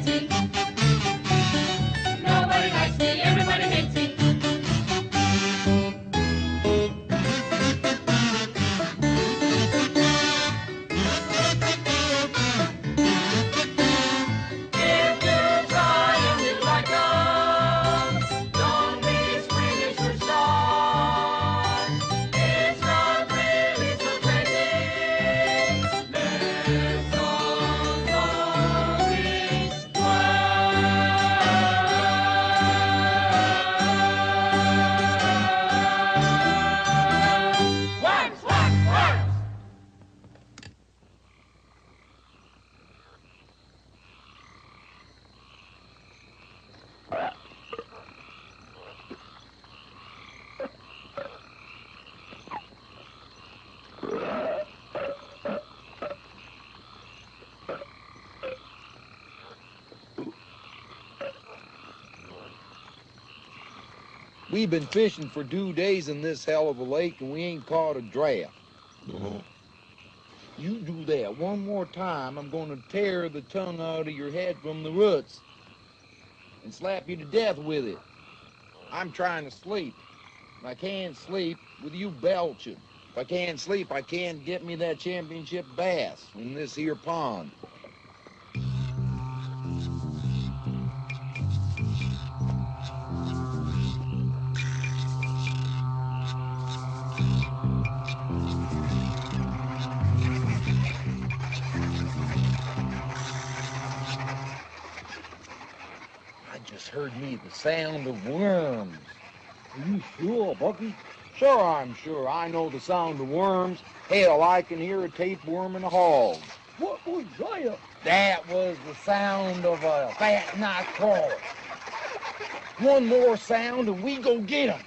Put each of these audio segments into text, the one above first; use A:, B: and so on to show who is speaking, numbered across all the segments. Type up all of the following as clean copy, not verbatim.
A: likes me. Nobody likes me, everybody hates me.
B: We've been fishing for 2 days in this hell of a lake, and we ain't caught a draft. You do that one more time, I'm going to tear the tongue out of your head from the roots and slap you to death with it. I'm trying to sleep. I can't sleep with you belching. If I can't sleep, I can't get me that championship bass in this here pond. Heard me the sound of worms.
C: Are you sure, Bucky?
B: Sure, I'm sure. I know the sound of worms. Hell, I can hear a tapeworm in a hog.
C: What was that?
B: That was the sound of a fat night crawler. One more sound and we go get 'em.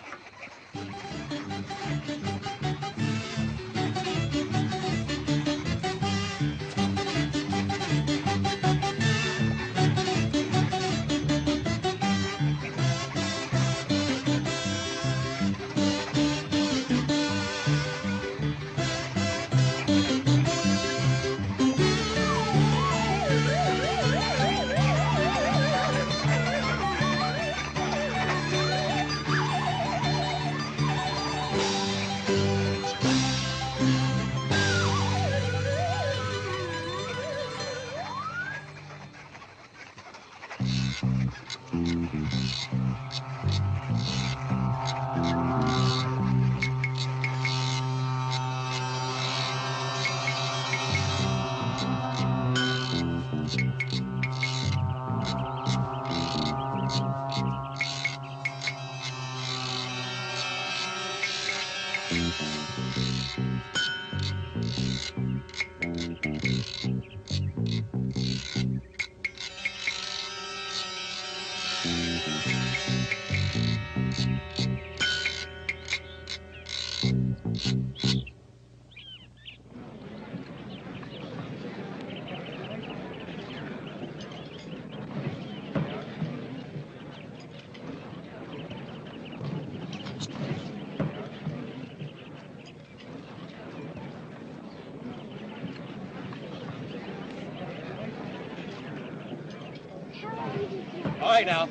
D: All right, now.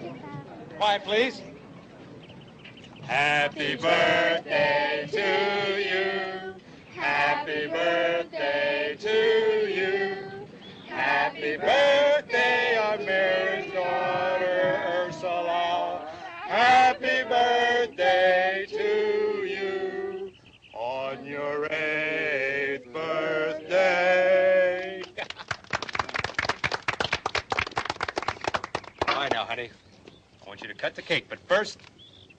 D: Quiet, please. Happy birthday to you. Happy birthday to you. Happy birthday, our married daughter, Ursula. Happy birthday to you on your 8th birthday. All right, now, honey. I want you to cut the cake, but first,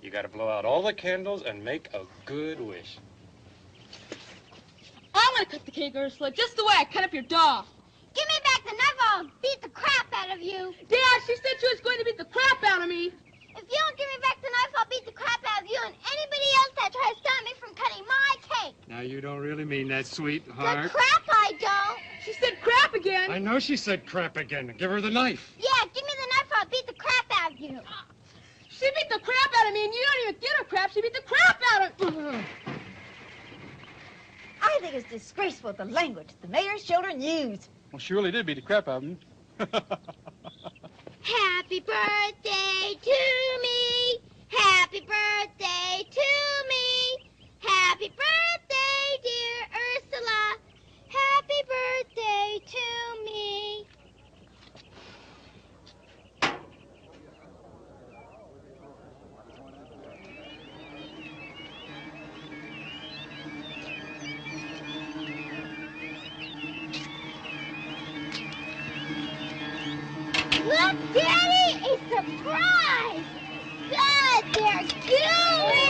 D: you got to blow out all the candles and make a good wish.
E: I'm going to cut the cake, Ursula, just the way I cut up your doll.
F: Give me back the knife, I'll beat the crap out of you.
E: Dad, she said she was going to beat the crap out of me.
F: If you don't give me back the knife, I'll beat the crap out of you and anybody else that tries to stop me from cutting my cake.
D: Now, you don't really mean that,
F: The
D: sweetheart.
F: crap I don't.
E: She said crap again.
D: I know she said crap again. Give her the knife.
F: Yeah, give me the knife, I'll beat the crap out of you.
E: She beat the crap out of me, and you don't even get her crap. She beat the crap out of...
G: I think it's disgraceful, the language the mayor's children use.
D: Well, she really did beat the crap out of him.
F: Happy birthday to me. Happy birthday to me. Happy birthday, dear Ursula. Happy birthday to me. Look, Daddy! A surprise! God, they're gooey!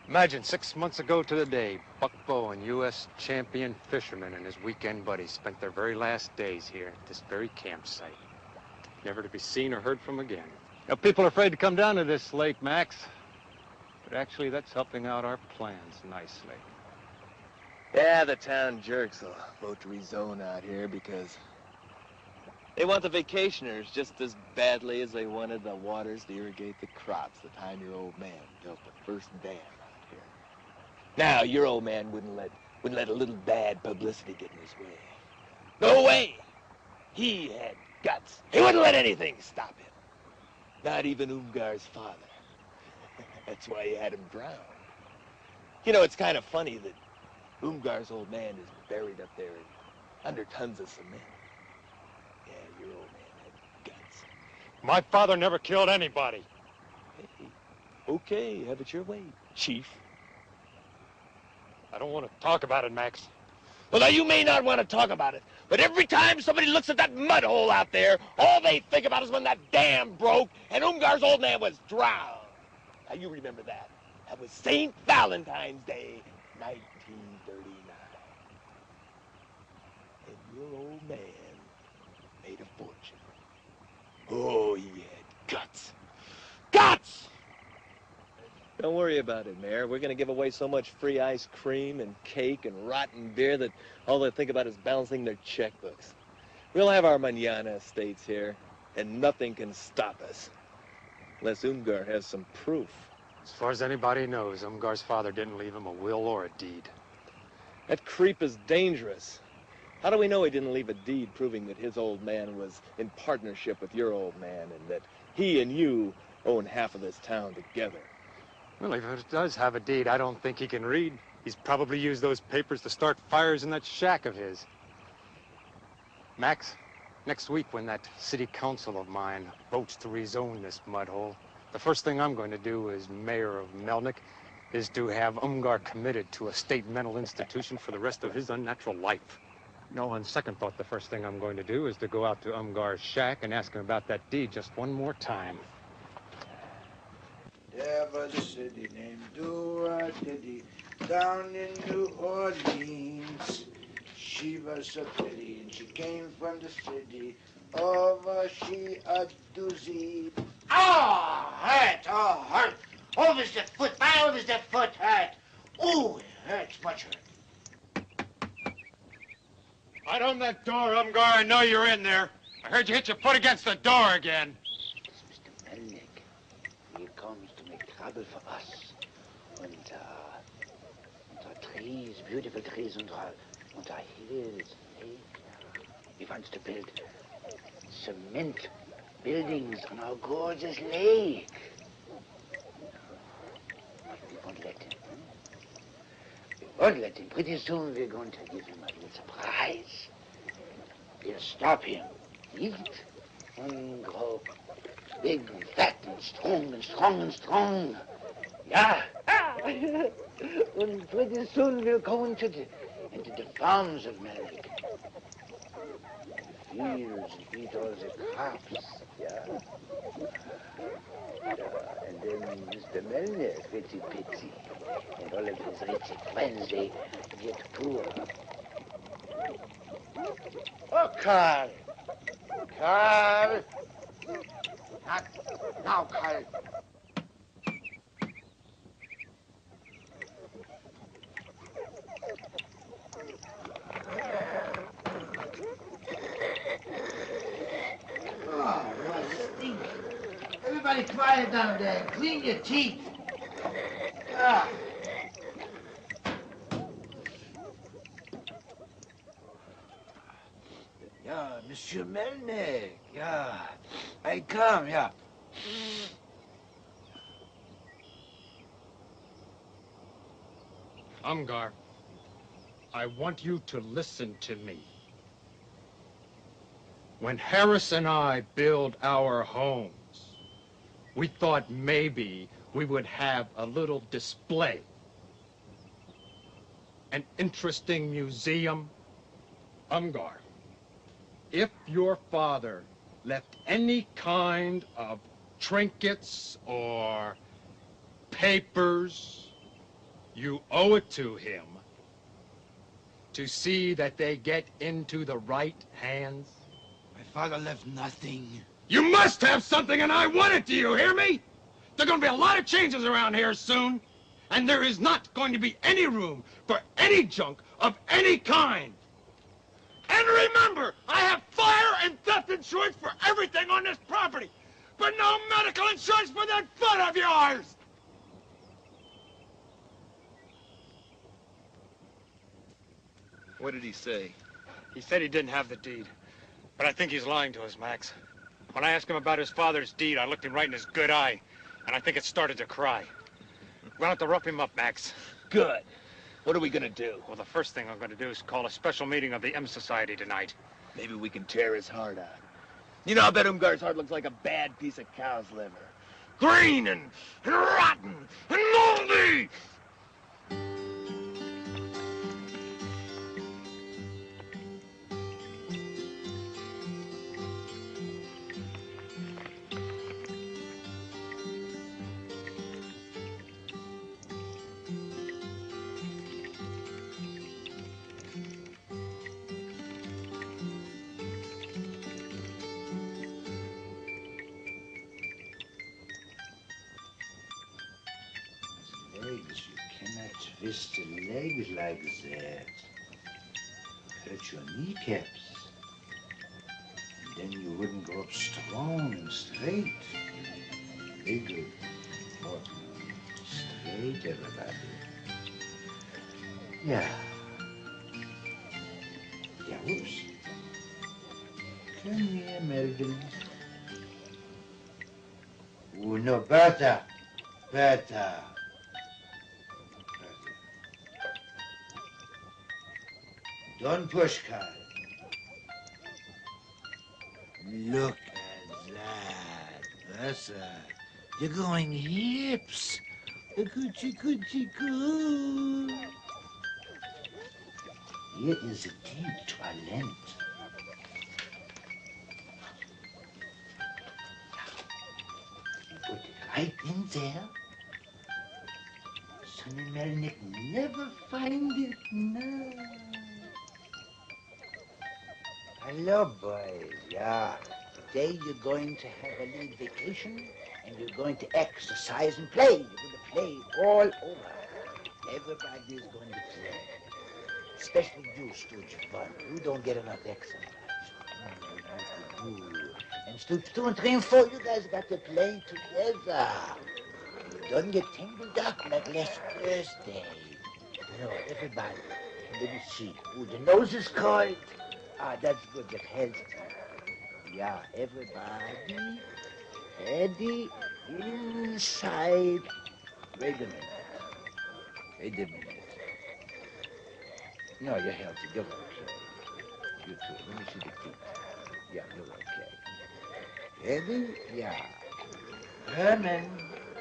D: Imagine 6 months ago to the day, Buck Bowen, U.S. champion fisherman, and his weekend buddies spent their very last days here at this very campsite, never to be seen or heard from again. Now, people are afraid to come down to this lake, Max, but actually that's helping out our plans nicely.
H: Yeah, the town jerks will vote to rezone out here because they want the vacationers just as badly as they wanted the waters to irrigate the crops the time your old man built the first dam out here. Now, your old man wouldn't let a little bad publicity get in his way. No way! He had guts. He wouldn't let anything stop him. Not even Umgar's father. That's why he had him drowned. You know, it's kind of funny that Umgar's old man is buried up there under tons of cement. Yeah, your old man had guts.
D: My father never killed anybody.
H: Hey, okay, have it your way, Chief.
D: I don't want to talk about it, Max.
H: Well, now, you may not want to talk about it, but every time somebody looks at that mud hole out there, all they think about is when that dam broke and Umgar's old man was drowned. Now, you remember that. That was St. Valentine's Day, 1939. And your old man made a fortune. Oh, he had guts. Guts! Don't worry about it, Mayor. We're going to give away so much free ice cream and cake and rotten beer that all they think about is balancing their checkbooks. We'll have our manana estates here, and nothing can stop us. Unless Umgar has some proof.
D: As far as anybody knows, Umgar's father didn't leave him a will or a deed.
H: That creep is dangerous. How do we know he didn't leave a deed proving that his old man was in partnership with your old man and that he and you own half of this town together?
D: Well, if it does have a deed, I don't think he can read. He's probably used those papers to start fires in that shack of his. Max, next week when that city council of mine votes to rezone this mud hole, the first thing I'm going to do as mayor of Melnick is to have Umgar committed to a state mental institution for the rest of his unnatural life. No, on second thought, the first thing I'm going to do is to go out to Umgar's shack and ask him about that deed just one more time.
I: There was a city named Dura-Diddy down in New Orleans. She was so pretty and she came from the city over she a doozy.
A: Oh, hurt, oh, hurt. Over's the foot, my over's the foot hurt. Ooh, it hurts, much hurt.
D: Right on that door, Umgar. I know you're in there. I heard you hit your foot against the door again.
J: It's Mr. Melnick. He comes to make trouble for us. And our trees, beautiful trees, and our hills, lake. He wants to build cement buildings on our gorgeous lake. We won't let him. We won't let him. Pretty soon we're going to give him a little surprise. We'll stop him. Eat and grow big and fat and strong and strong and strong. Yeah. And pretty soon we'll go into the farms of Melnick. The fields and eat all the crops. Yeah. And then Mr. Melnick, Fitzy Pitsy, and all of his rich friends, they get poor.
A: Oh, Carl. Carl. Not now, Carl. fire down there. Clean your teeth. Ah. Yeah, Monsieur Melnick. Yeah. I come, yeah.
D: Umgar, I want you to listen to me. When Harris and I built our homes, we thought maybe we would have a little display. An interesting museum. Umgar, if your father left any kind of trinkets or papers, you owe it to him to see that they get into the right hands.
A: My father left nothing.
D: You must have something, and I want it, do you hear me? There are going to be a lot of changes around here soon, and there is not going to be any room for any junk of any kind. And remember, I have fire and theft insurance for everything on this property, but no medical insurance for that foot of yours!
H: What did he say?
D: He said he didn't have the deed, but I think he's lying to us, Max. When I asked him about his father's deed, I looked him right in his good eye, and I think it started to cry. We're gonna have to rough him up, Max.
H: Good. What are we gonna do?
D: Well, the first thing I'm gonna do is call a special meeting of the M Society tonight.
H: Maybe we can tear his heart out. You know, I bet Umgar's heart looks like a bad piece of cow's liver.
D: Green and rotten and moldy!
A: Legs, you cannot twist the legs like that. Hurt your kneecaps. And then you wouldn't go up strong and straight. Very good. Oh, straight, everybody. Yeah. Yeah, whoops. Come here, Melvin. Oh, no, Bertha. Bertha. Don't push, Carl. Look at that. Bertha. You're going hips. Coochie, coochie, coo. Here is a deep toilet. Put it right in there. Sonny Melnick never find it now. Hello, boys. Yeah. Today you're going to have a little vacation, and you're going to exercise and play. You're going to play all over. Everybody is going to play. Especially you, Stooge 1. You don't get enough exercise. And Stooge 2 and 3 and 4, you guys got to play together. You don't get tangled up like last Thursday. No, everybody. Let me see. Oh, the nose is cold. Ah, that's good. That helps. Yeah, everybody. Ready inside. Wait a minute. Wait a minute. No, you're healthy. You're okay. You too. Let me see the teeth. Yeah, you're okay. Ready? Yeah. Herman.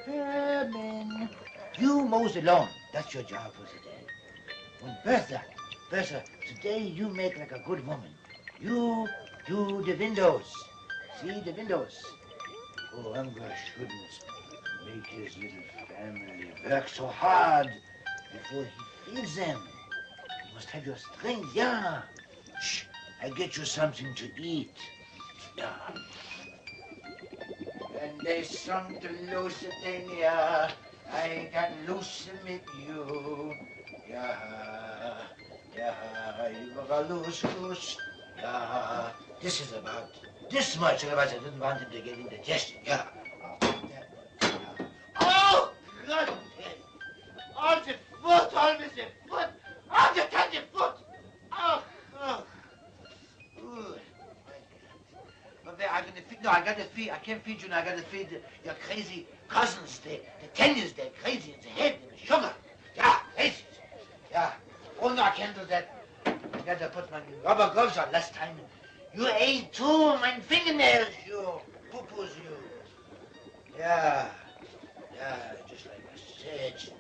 A: Herman. You mow the lawn. That's your job for today. And Bertha, today you make like a good woman. You do the windows. See the windows? Oh, Umgar shouldn't make his little family work so hard before he feeds them. You must have your strength, yeah. Shh, I get you something to eat. Yeah. And they sung to Lusitania. I got loose with you. Yeah, you were loose. Yeah, this is about this much, otherwise I didn't want him to get indigestion. Yeah, I'll put that
I: No, I can't feed you now. I gotta feed your crazy cousins. The 10 years, they're crazy in the head and the sugar. Yeah, crazy. Yeah. Oh, no, I can't do that. I gotta put my rubber gloves on last time. You ate too, my fingernails, you poo-poos, you. Yeah. Yeah, just like I said.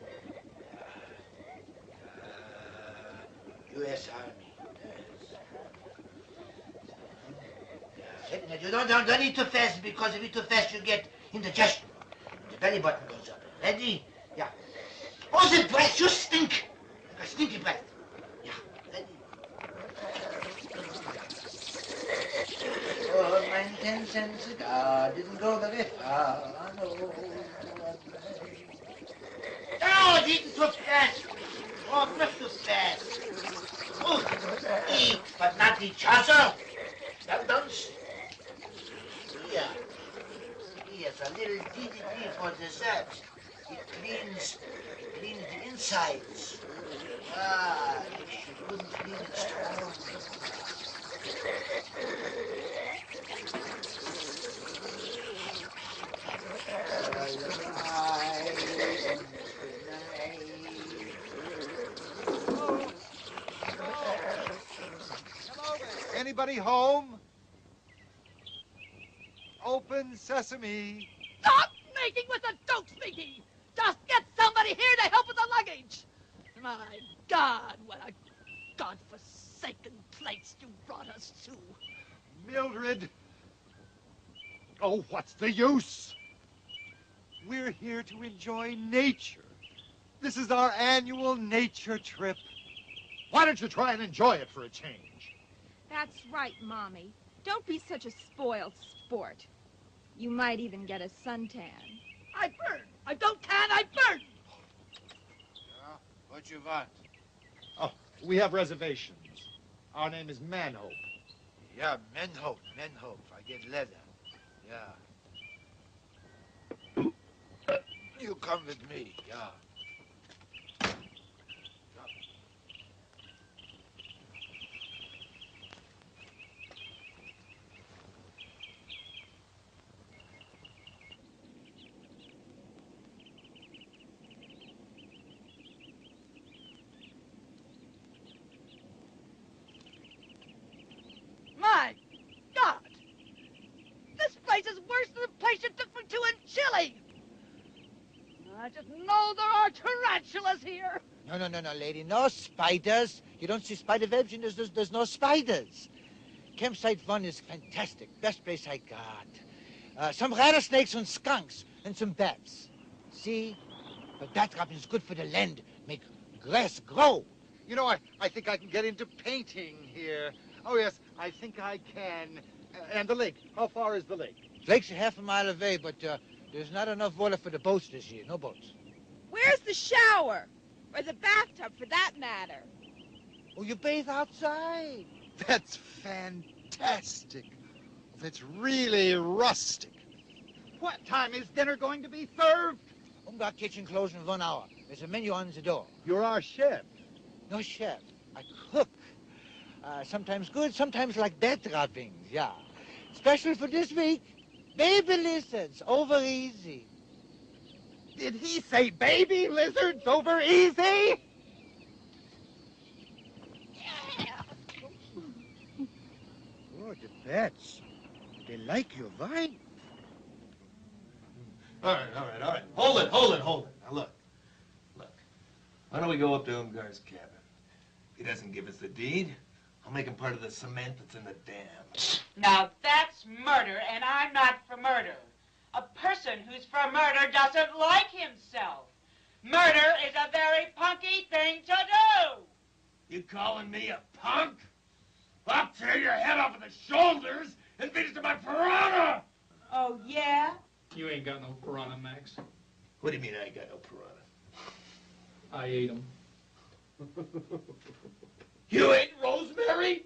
I: U.S. Army. Yes. You don't eat too fast, because if you eat too fast, you get indigestion. The belly button goes up. Ready? Yeah. Oh, the breath, you stink. A stinky breath. Yeah, ready? Oh, my 10-cent cigar didn't go very far. No. Oh, it's eating too fast. Oh, not too fast. Oh, eat, but not each other. Well done. Here. Here's a little DDT for dessert. It cleans the insides. Ah, if you wouldn't clean it strong.
K: Anybody home? Open sesame.
E: Stop making with the dope speaking! Just get somebody here to help with the luggage! My God, what a godforsaken place you brought us to.
K: Mildred. Oh, what's the use? We're here to enjoy nature. This is our annual nature trip. Why don't you try and enjoy it for a change?
G: That's right, Mommy. Don't be such a spoiled sport. You might even get a suntan.
E: I burn. I don't tan, I burn.
I: Yeah, what you want?
K: Oh, we have reservations. Our name is Manhope.
I: Yeah, Menhope. I get leather. Yeah. You come with me, yeah.
E: My God! This place is worse than the place you took me to in Chile! I just know there are tarantulas here!
A: No, lady. No spiders. You don't see spider webs, and there's no spiders. Campsite 1 is fantastic. Best place I got. Some rattlesnakes and skunks and some bats. See? But bat dropping is good for the land. Make grass grow.
K: You know, I think I can get into painting here. Oh, yes, I think I can. And the lake. How far is the lake?
A: Lake's a half a mile away, but there's not enough water for the boats this year. No boats.
G: Where's the shower? Or the bathtub, for that matter?
A: Oh, you bathe outside.
K: That's fantastic. That's really rustic. What time is dinner going to be served?
A: Our kitchen closed in 1 hour. There's a menu on the door.
K: You're our chef.
A: No chef. I cook. Sometimes good, sometimes like bat droppings, yeah. Special for this week, baby lizards, over easy.
K: Did he say baby lizards over easy?
I: Oh, the bats. They like your wine.
H: All right. Hold it. Now, look. Why don't we go up to Umgar's cabin? He doesn't give us the deed. I'll make him part of the cement that's in the dam.
L: Now, that's murder, and I'm not for murder. A person who's for murder doesn't like himself. Murder is a very punky thing to do.
H: You calling me a punk? I'll tear your head off of the shoulders and feed it to my piranha!
L: Oh, yeah?
M: You ain't got no piranha, Max.
H: What do you mean I ain't got no piranha?
M: I ate them.
H: You ate Rosemary?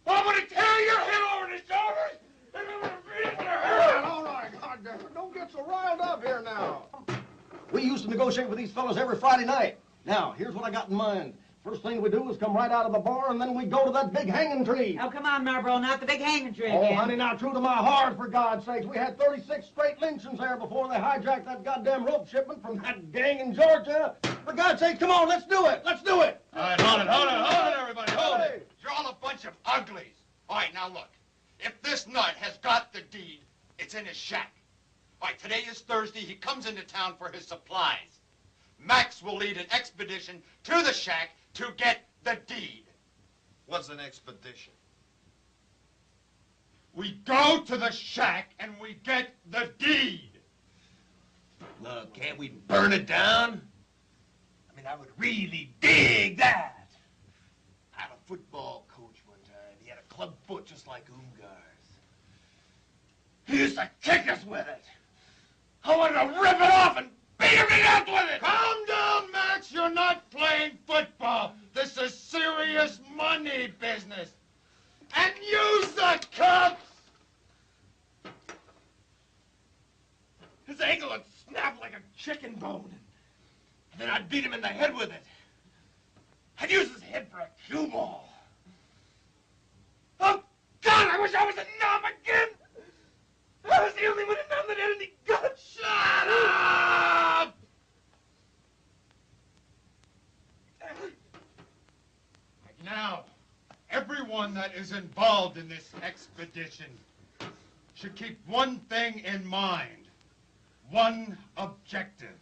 H: I'm gonna tear your head over the shoulders and I'm gonna feed it to her!
N: All right, goddamn it, don't get so riled up here now. We used to negotiate with these fellas every Friday night. Now, here's what I got in mind. First thing we do is come right out of the bar, and then we go to that big hanging tree.
L: Oh, come on, Marlboro, not the big hanging tree
N: Oh,
L: again.
N: honey, now, true to my heart, for God's sakes. We had 36 straight lynchings there before they hijacked that goddamn rope shipment from that gang in Georgia. For God's sake, come on, let's do it. Let's do it.
O: All right, hold it, everybody, hold it. You're all a bunch of uglies. All right, now look. If this nut has got the deed, it's in his shack. All right, today is Thursday. He comes into town for his supplies. Max will lead an expedition to the shack to get the deed.
K: What's an expedition?
O: We go to the shack and we get the deed.
K: Look, can't we burn it down? I mean, I would really dig that. I had a football coach one time. He had a club foot just like Umgar's. He used to kick us with it. I wanted to rip it off and beat him to death with it.
O: Calm down, Max. You're not playing football. This is serious money business. And use the cups.
K: His ankle would snap like a chicken bone. And then I'd beat him in the head with it. I'd use his head for a cue ball. Oh, God, I wish I was a knob again. I was the only one in town that had any guts. Shut up!
O: Now, everyone that is involved in this expedition should keep one thing in mind. One objective.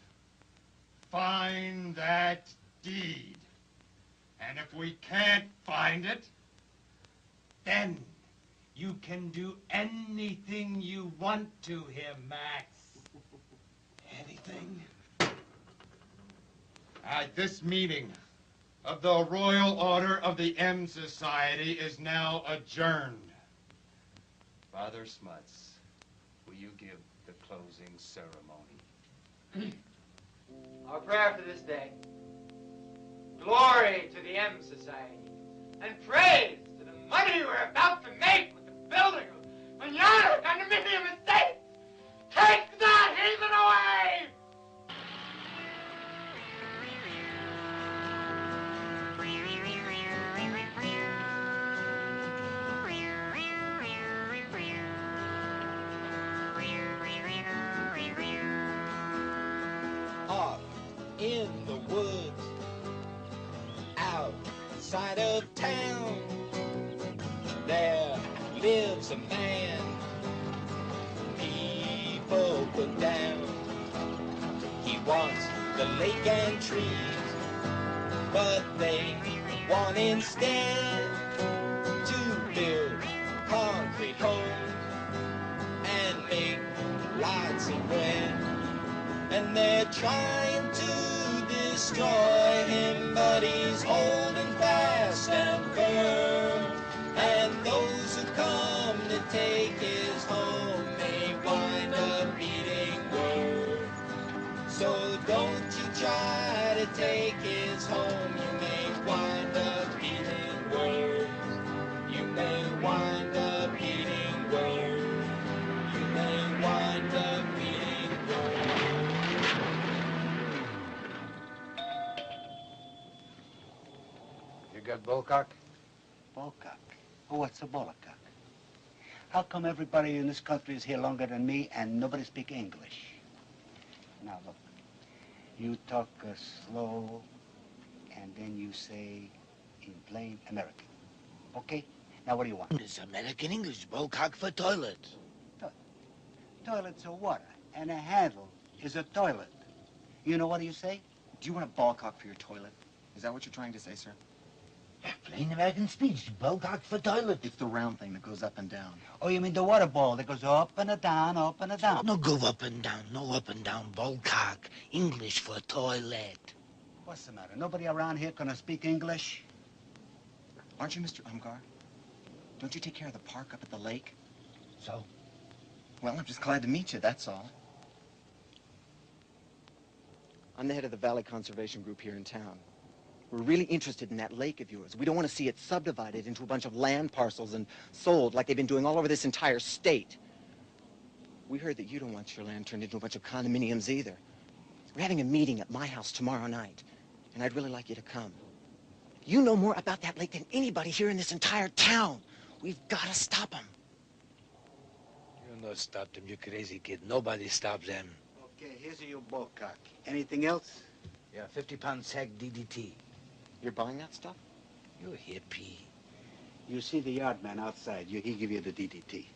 O: Find that deed. And if we can't find it, then you can do anything you want to him, Max.
K: Anything?
O: This meeting of the Royal Order of the M Society is now adjourned. Father Smuts, will you give the closing ceremony?
P: Our prayer for this day. Glory to the M Society, and praise to the money we're about to make with the building of Manana Condominium Estates. Take that heathen away!
Q: Off in the woods, outside of town, there lives a man people put down. He wants the lake and trees, but they want instead to build concrete homes and make lots of bread. And they're trying to destroy him, but he's holding fast and firm. And those who come to take his home may wind up eating worms. So don't you try to take his home, you may wind up eating worms. You may wind up eating worms. You may wind up eating worms.
J: You got bullcock? Bullcock? Oh, what's a bullcock? How come everybody in this country is here longer than me and nobody speak English? Now look, you talk slow and then you say in plain American. Okay? Now what do you want?
Q: It's American English, bullcock for toilet.
J: Toilets are water and a handle is a toilet. You know what do you say?
R: Do you want a ballcock for your toilet? Is that what you're trying to say, sir?
Q: Plain American speech, bullcock for toilet.
R: It's the round thing that goes up and down.
J: Oh, you mean the water ball that goes up and a down, up and a down?
Q: No go up and down, no up and down, bullcock. English for toilet.
J: What's the matter? Nobody around here gonna speak English?
R: Aren't you Mr. Umgar? Don't you take care of the park up at the lake?
Q: So?
R: Well, I'm just glad to meet you, that's all. I'm the head of the Valley Conservation Group here in town. We're really interested in that lake of yours. We don't want to see it subdivided into a bunch of land parcels and sold like they've been doing all over this entire state. We heard that you don't want your land turned into a bunch of condominiums either. We're having a meeting at my house tomorrow night, and I'd really like you to come. You know more about that lake than anybody here in this entire town. We've got to stop them.
A: You no stop them, you crazy kid. Nobody stop them.
J: Okay, here's your ballcock. Anything else?
A: Yeah, 50-pound sack DDT.
R: You're buying that stuff?
A: You hippie.
J: You see the yard man outside. He give you the DDT.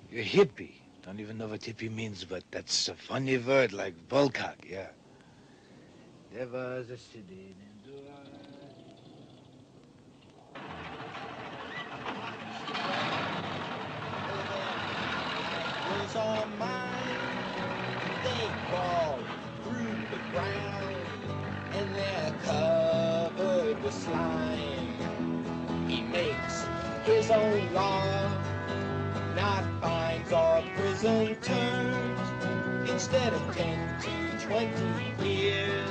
A: You're hippie. Don't even know what hippie means, but that's a funny word, like bullcock, yeah. There was a city in Duran.
Q: Was on mine. They crawl through the ground, and they're covered with slime. He makes his own law, not fines or prison terms. Instead of 10 to 20 years,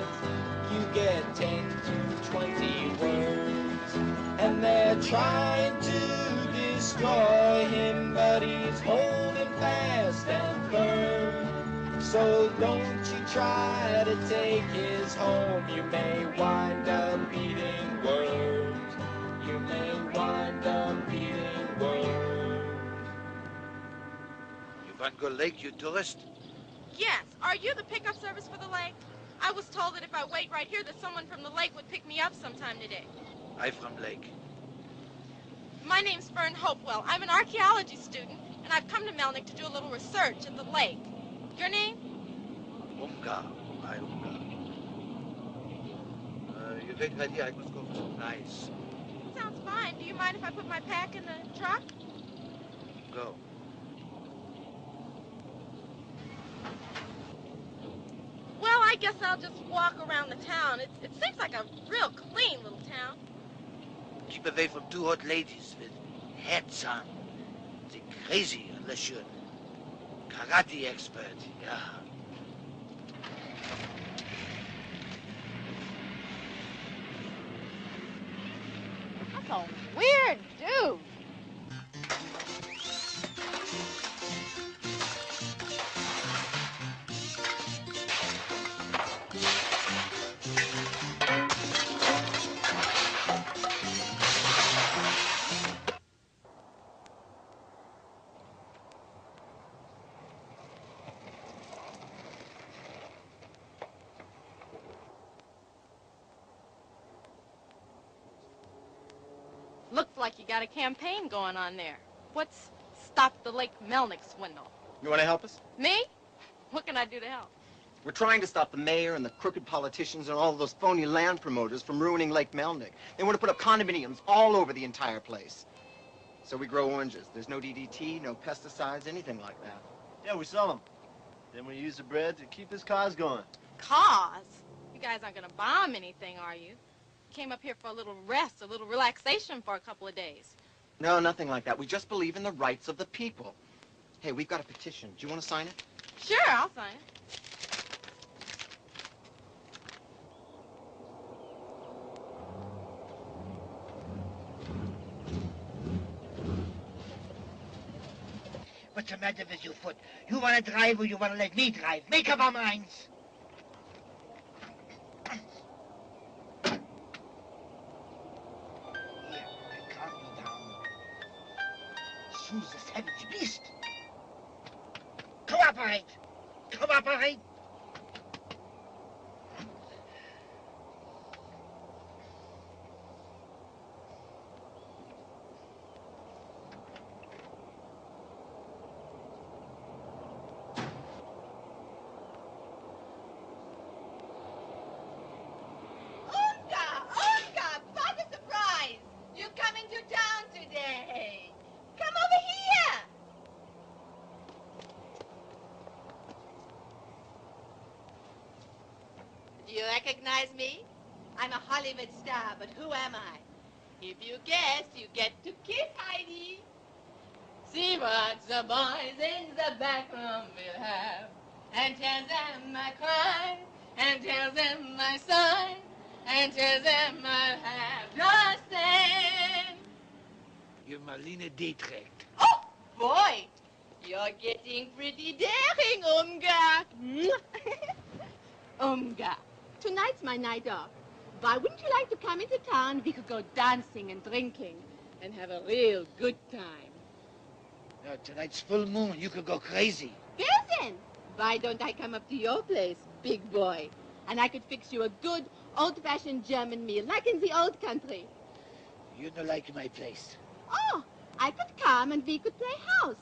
Q: you get 10 to 20 words. And they're trying to destroy him, but he's holding fast and firm. So don't you try to take his home. You may wind up eating worms. You may wind up eating worms.
A: You want to go lake, you tourist?
G: Yes. Are you the pickup service for the lake? I was told that if I wait right here that someone from the lake would pick me up sometime today.
A: I from lake.
G: My name's Fern Hopewell. I'm an archaeology student, and I've come to Melnick to do a little research at the lake. Your name?
A: Umgar. I Umgar. You wait right here. I must go for some rice.
G: Sounds fine. Do you mind if I put my pack in the truck?
A: Go.
G: Well, I guess I'll just walk around the town. It seems like a real clean little town.
A: Keep away from two hot ladies with hats on. They're crazy unless you're a karate expert, yeah.
G: That's a weird dude. Looks like you got a campaign going on there. What's Stop the Lake Melnick Swindle?
R: You want to help us?
G: Me? What can I do to help?
R: We're trying to stop the mayor and the crooked politicians and all those phony land promoters from ruining Lake Melnick. They want to put up condominiums all over the entire place. So we grow oranges. There's no DDT, no pesticides, anything like that.
H: Yeah, we sell them. Then we use the bread to keep his cars going.
G: Cause? You guys aren't gonna bomb anything, are you? Came up here for a little rest, a little relaxation for a couple of days.
R: No, nothing like that. We just believe in the rights of the people. Hey, we've got a petition. Do you want to sign it?
G: Sure, I'll sign it.
I: What's the matter with you, Foot? You want to drive or you want to let me drive? Make up our minds. Who's the savage beast? Cooperate! Cooperate!
E: Do you recognize me? I'm a Hollywood star, but who am I? If you guess, you get to kiss Heidi. See what the boys in the back room will have, and tell them I cry, and tell them I sigh, and tell them I'll have nothing.
A: You're Marlene Dietrich.
E: Oh, boy! You're getting pretty daring, Umgar. Umgar, tonight's my night off. Why, wouldn't you like to come into town? We could go dancing and drinking and have a real good time.
A: Tonight's full moon. You could go crazy.
E: Well then, why don't I come up to your place, big boy? And I could fix you a good, old-fashioned German meal, like in the old country.
A: You don't like my place.
E: Oh, I could come and we could play house.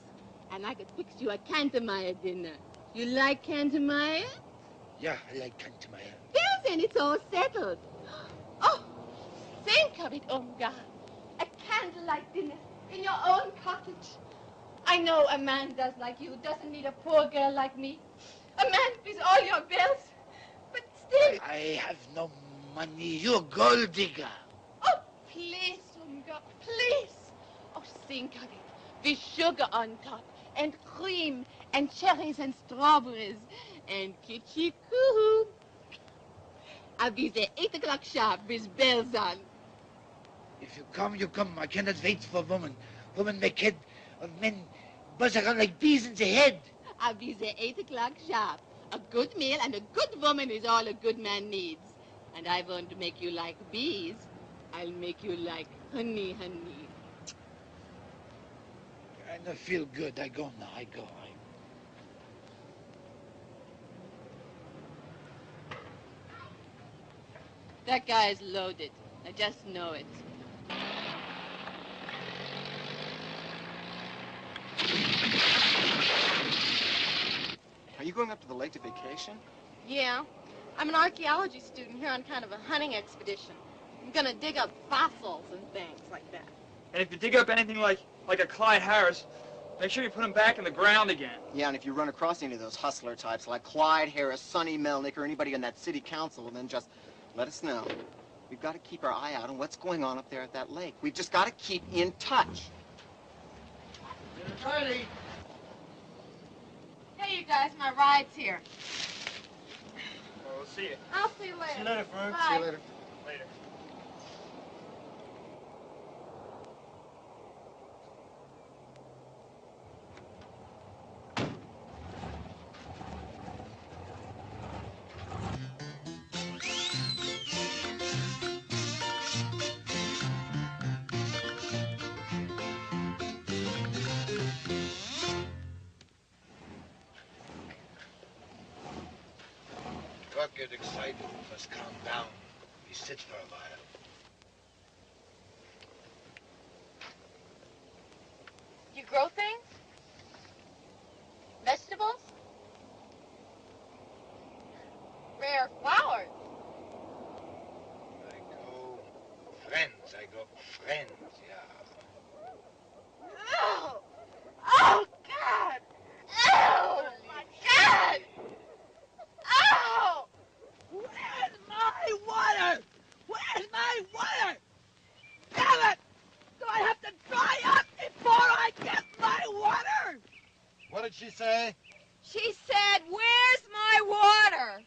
E: And I could fix you a Cantermeyer dinner. You like Cantermeyer?
A: Yeah, I like Cantermeyer.
E: Well then, it's all settled. Oh, think of it, Umgar. A candlelight dinner in your own cottage. I know a man does like you, doesn't need a poor girl like me. A man with all your bills. But still...
A: I have no money. You're a gold digger.
E: Oh, please, Umgar, please. Oh, think of it. With sugar on top, and cream, and cherries and strawberries, and kitschy-coo. I'll be there 8 o'clock sharp with bells on.
A: If you come, you come. I cannot wait for women. Women make head of men buzz around like bees in the head.
E: I'll be there 8 o'clock sharp. A good meal and a good woman is all a good man needs. And I won't make you like bees. I'll make you like honey, honey.
A: I don't feel good. I go now. I go.
E: That guy is loaded. I just know it.
R: Are you going up to the lake to vacation?
G: Yeah. I'm an archaeology student here on kind of a hunting expedition. I'm gonna dig up fossils and things like that.
S: And if you dig up anything like a Clyde Harris, make sure you put him back in the ground again.
R: Yeah, and if you run across any of those hustler types like Clyde Harris, Sonny Melnick, or anybody on that city council, then just let us know. We've got to keep our eye out on what's going on up there at that lake. We've just got to keep in touch.
N: Charlie!
G: Hey, you guys, my ride's here.
S: Well, we'll see you.
G: I'll see you later.
N: See you later, Fern.
G: Bye.
N: See you later.
S: Later.
A: Don't get excited. Just calm down. You sit for a while.
G: You grow things? Vegetables? Rare flowers?
A: I go friends, yeah.
G: Oh! Oh, God! Oh, my God! Oh!
P: Where's my water? Where's my water? Damn it! Do I have to dry up before I get my water?
K: What did she say?
G: She said, where's my water?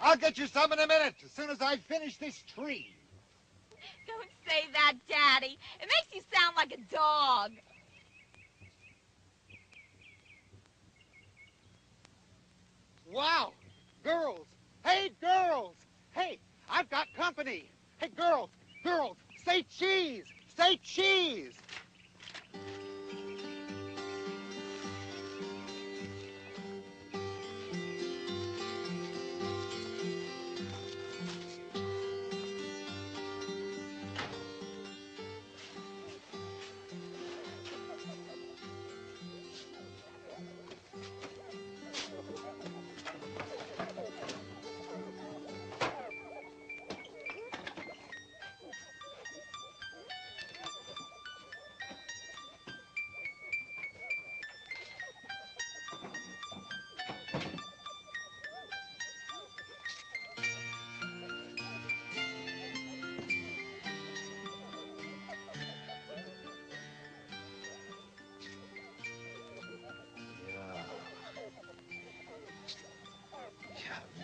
K: I'll get you some in a minute, as soon as I finish this tree.
G: Don't say that, Daddy. It makes you sound like a dog.
K: Wow! Girls! Hey, girls! Hey, I've got company! Hey, girls! Girls! Say cheese! Say cheese!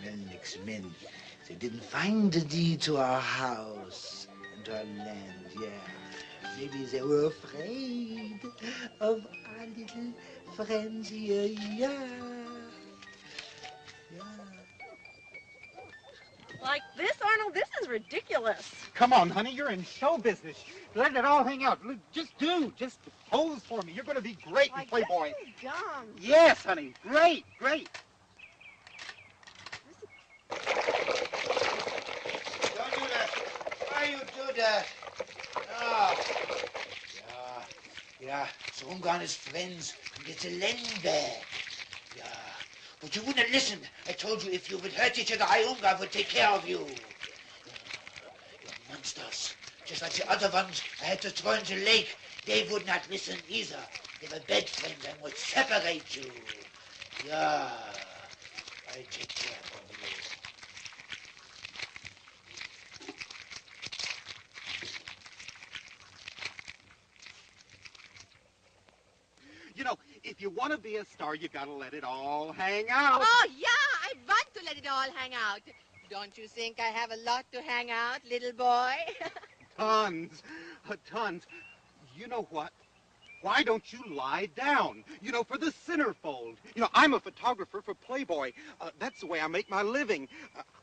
A: Melnick's men, they didn't find the deed to our house and to our land, yeah. Maybe they were afraid of our little friends here, yeah. Yeah.
G: Like this, Arnold? This is ridiculous.
K: Come on, honey, you're in show business. Let it all hang out. Just pose for me. You're going to be great in Playboy.
G: This is dumb.
K: Yes, honey, great.
I: Don't do that. Why you do that? Ah. Yeah. So Ungarn is friends and gets a land back. Yeah. But you wouldn't listen. I told you if you would hurt each other, Ungarn would take care of you. You're monsters. Just like the other ones I had to throw in the lake. They would not listen either. They were bad friends and would separate you. Yeah. I take care of you.
K: You know, if you want to be a star, you got to let it all hang out.
E: Oh, yeah, I want to let it all hang out. Don't you think I have a lot to hang out, little boy?
K: Tons. You know what? Why don't you lie down? You know, for the centerfold. You know, I'm a photographer for Playboy. That's the way I make my living.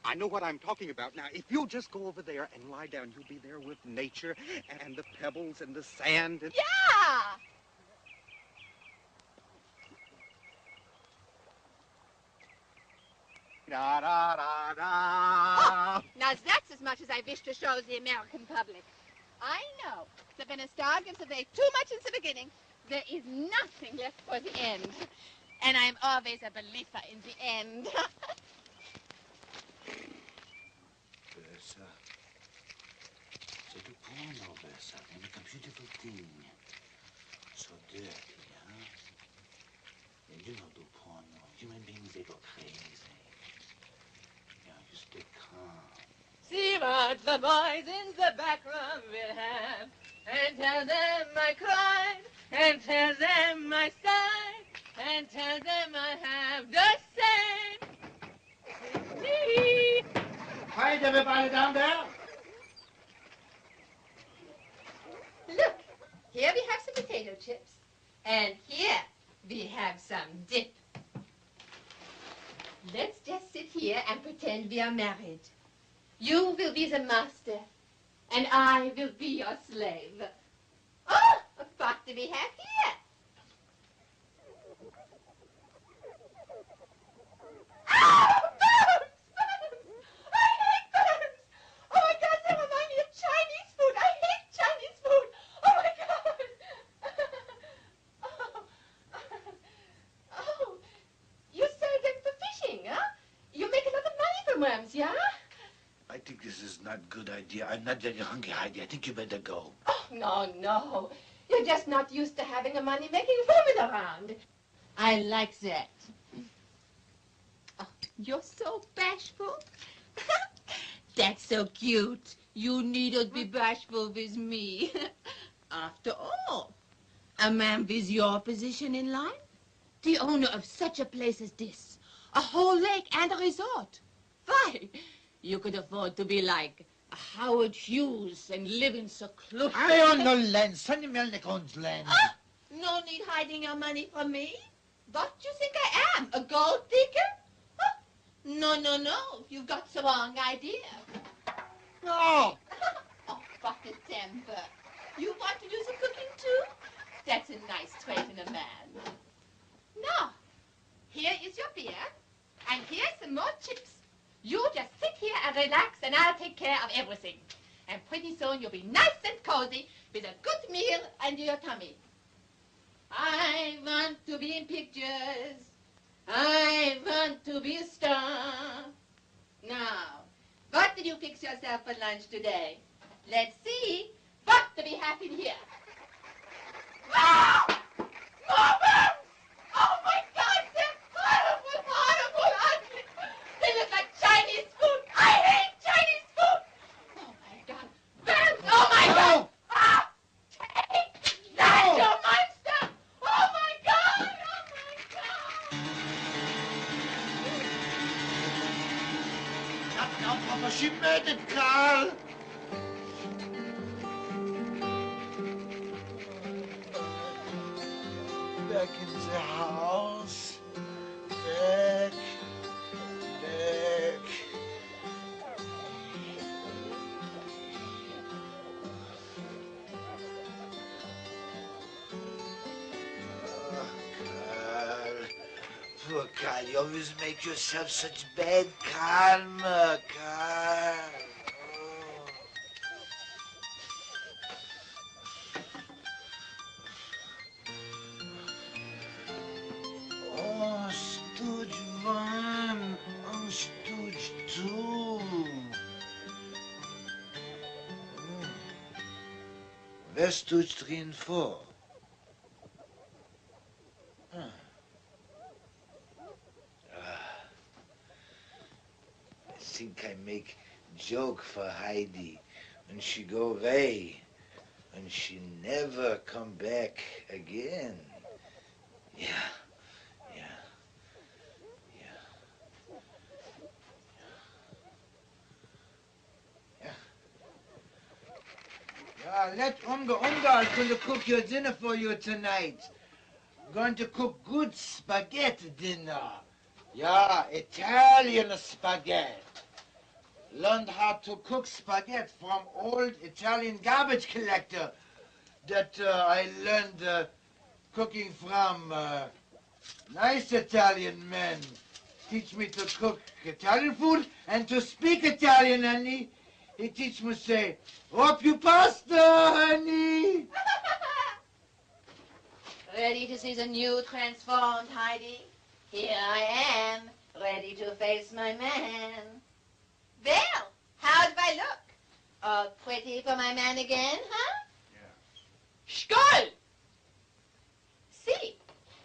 K: I know what I'm talking about. Now, if you'll just go over there and lie down, you'll be there with nature and the pebbles and the sand. And...
E: Yeah!
K: Da, da, da, da.
E: Oh, now that's as much as I wish to show the American public. I know that when a star gives away too much in the beginning, there is nothing left for the end. And I'm always a believer in the end.
A: Bertha. So do porno, Bertha. They make a beautiful thing. So dirty, huh? And you know do porno. Human beings, they go crazy. Yeah, you stay calm.
E: See what the boys in the back room will have, and tell them I cried, and tell them I sighed, and tell them I have the same.
I: Hi, everybody down there.
E: Look, here we have some potato chips, and here we have some dip. Let's just sit here and pretend we are married. You will be the master, and I will be your slave. Oh, what do we have here? Oh, buns! I hate buns! Oh, my God, they remind me of Chinese food. I hate Chinese food. Oh, my God. Oh, you sell them for fishing, huh? You make a lot of money from worms, yeah?
A: I think this is not a good idea. I'm not very hungry, Heidi. I think you better go.
E: Oh, no. You're just not used to having a money-making woman around. I like that. Oh, you're so bashful. That's so cute. You needn't be bashful with me. After all, a man with your position in life, the owner of such a place as this, a whole lake and a resort. Why, you could afford to be like Howard Hughes and live in seclusion.
A: I own no land. Sonny Melnick owns land.
E: No need hiding your money from me. What do you think I am, a gold digger? Huh? No. You've got the wrong idea.
K: No!
E: Oh, what a temper. You want to do the cooking, too? That's a nice trait in a man. Now, here is your beer, and here's some more chips. You just sit here and relax, and I'll take care of everything. And pretty soon you'll be nice and cozy with a good meal under your tummy. I want to be in pictures. I want to be a star. Now, what did you fix yourself for lunch today? Let's see. What do we have in here? Wow! More worms! Oh, my God, they're horrible, ugly. They look like Chinese food. I hate Chinese food. Oh, my God. Worms! Oh, my God! Ah! Take that, you monster! Oh, my God! Oh, my God!
A: Now, Papa, she murdered Carl. Back in the house. Back.
I: Carl, you always make yourself such bad karma, Carl. Oh, Stooge 1 and Stooge 2. Where's Stooge 3 and 4? I think I make joke for Heidi when she go away and she never come back again. Yeah. Let Ungar's going to cook your dinner for you tonight. Going to cook good spaghetti dinner. Yeah, Italian spaghetti. Learned how to cook spaghetti from old Italian garbage collector that I learned cooking from nice Italian men. Teach me to cook Italian food and to speak Italian, honey. He teach me say, "Hope you pasta, honey."
E: Ready to see the new transformed Heidi? Here I am, ready to face my man. Well, how do I look? All pretty for my man again, huh? Yeah. Skål! See,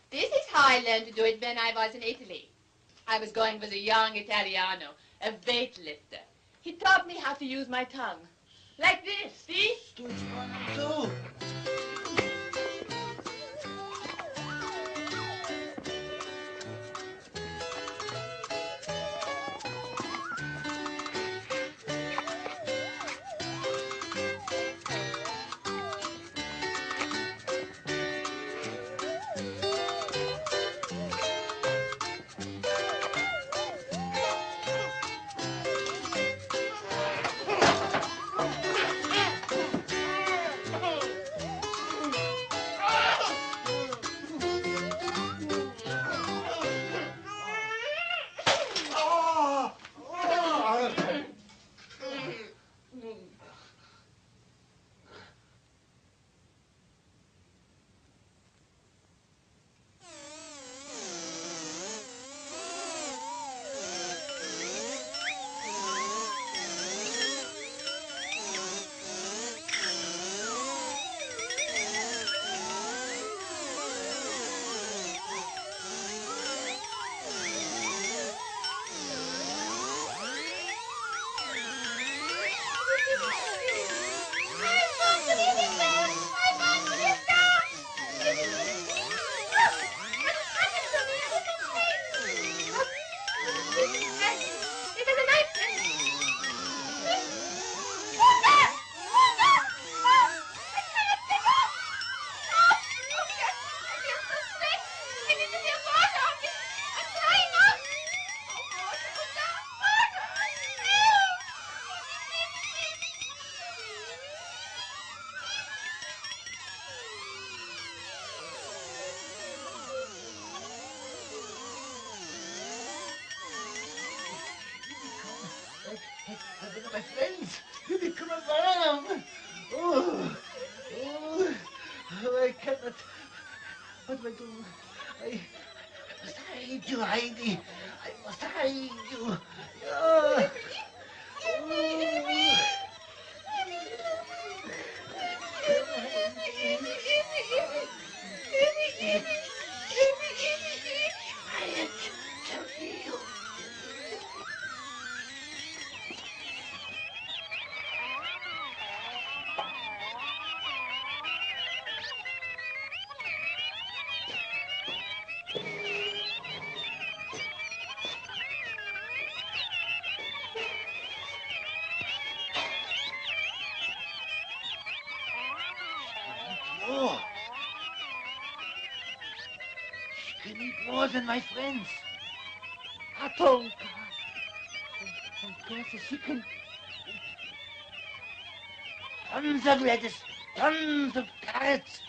E: this is how I learned to do it when I was in Italy. I was going with a young Italiano, a weightlifter. He taught me how to use my tongue. Like this, see?
I: Stooge 1 and 2. My friends, you become alarmed. Oh, I cannot. What do I do? I must hide you, Heidi. I must hide you. Oh. She can eat more than my friends. Atonka. And Percy, she can eat tons of lettuce, tons of carrots.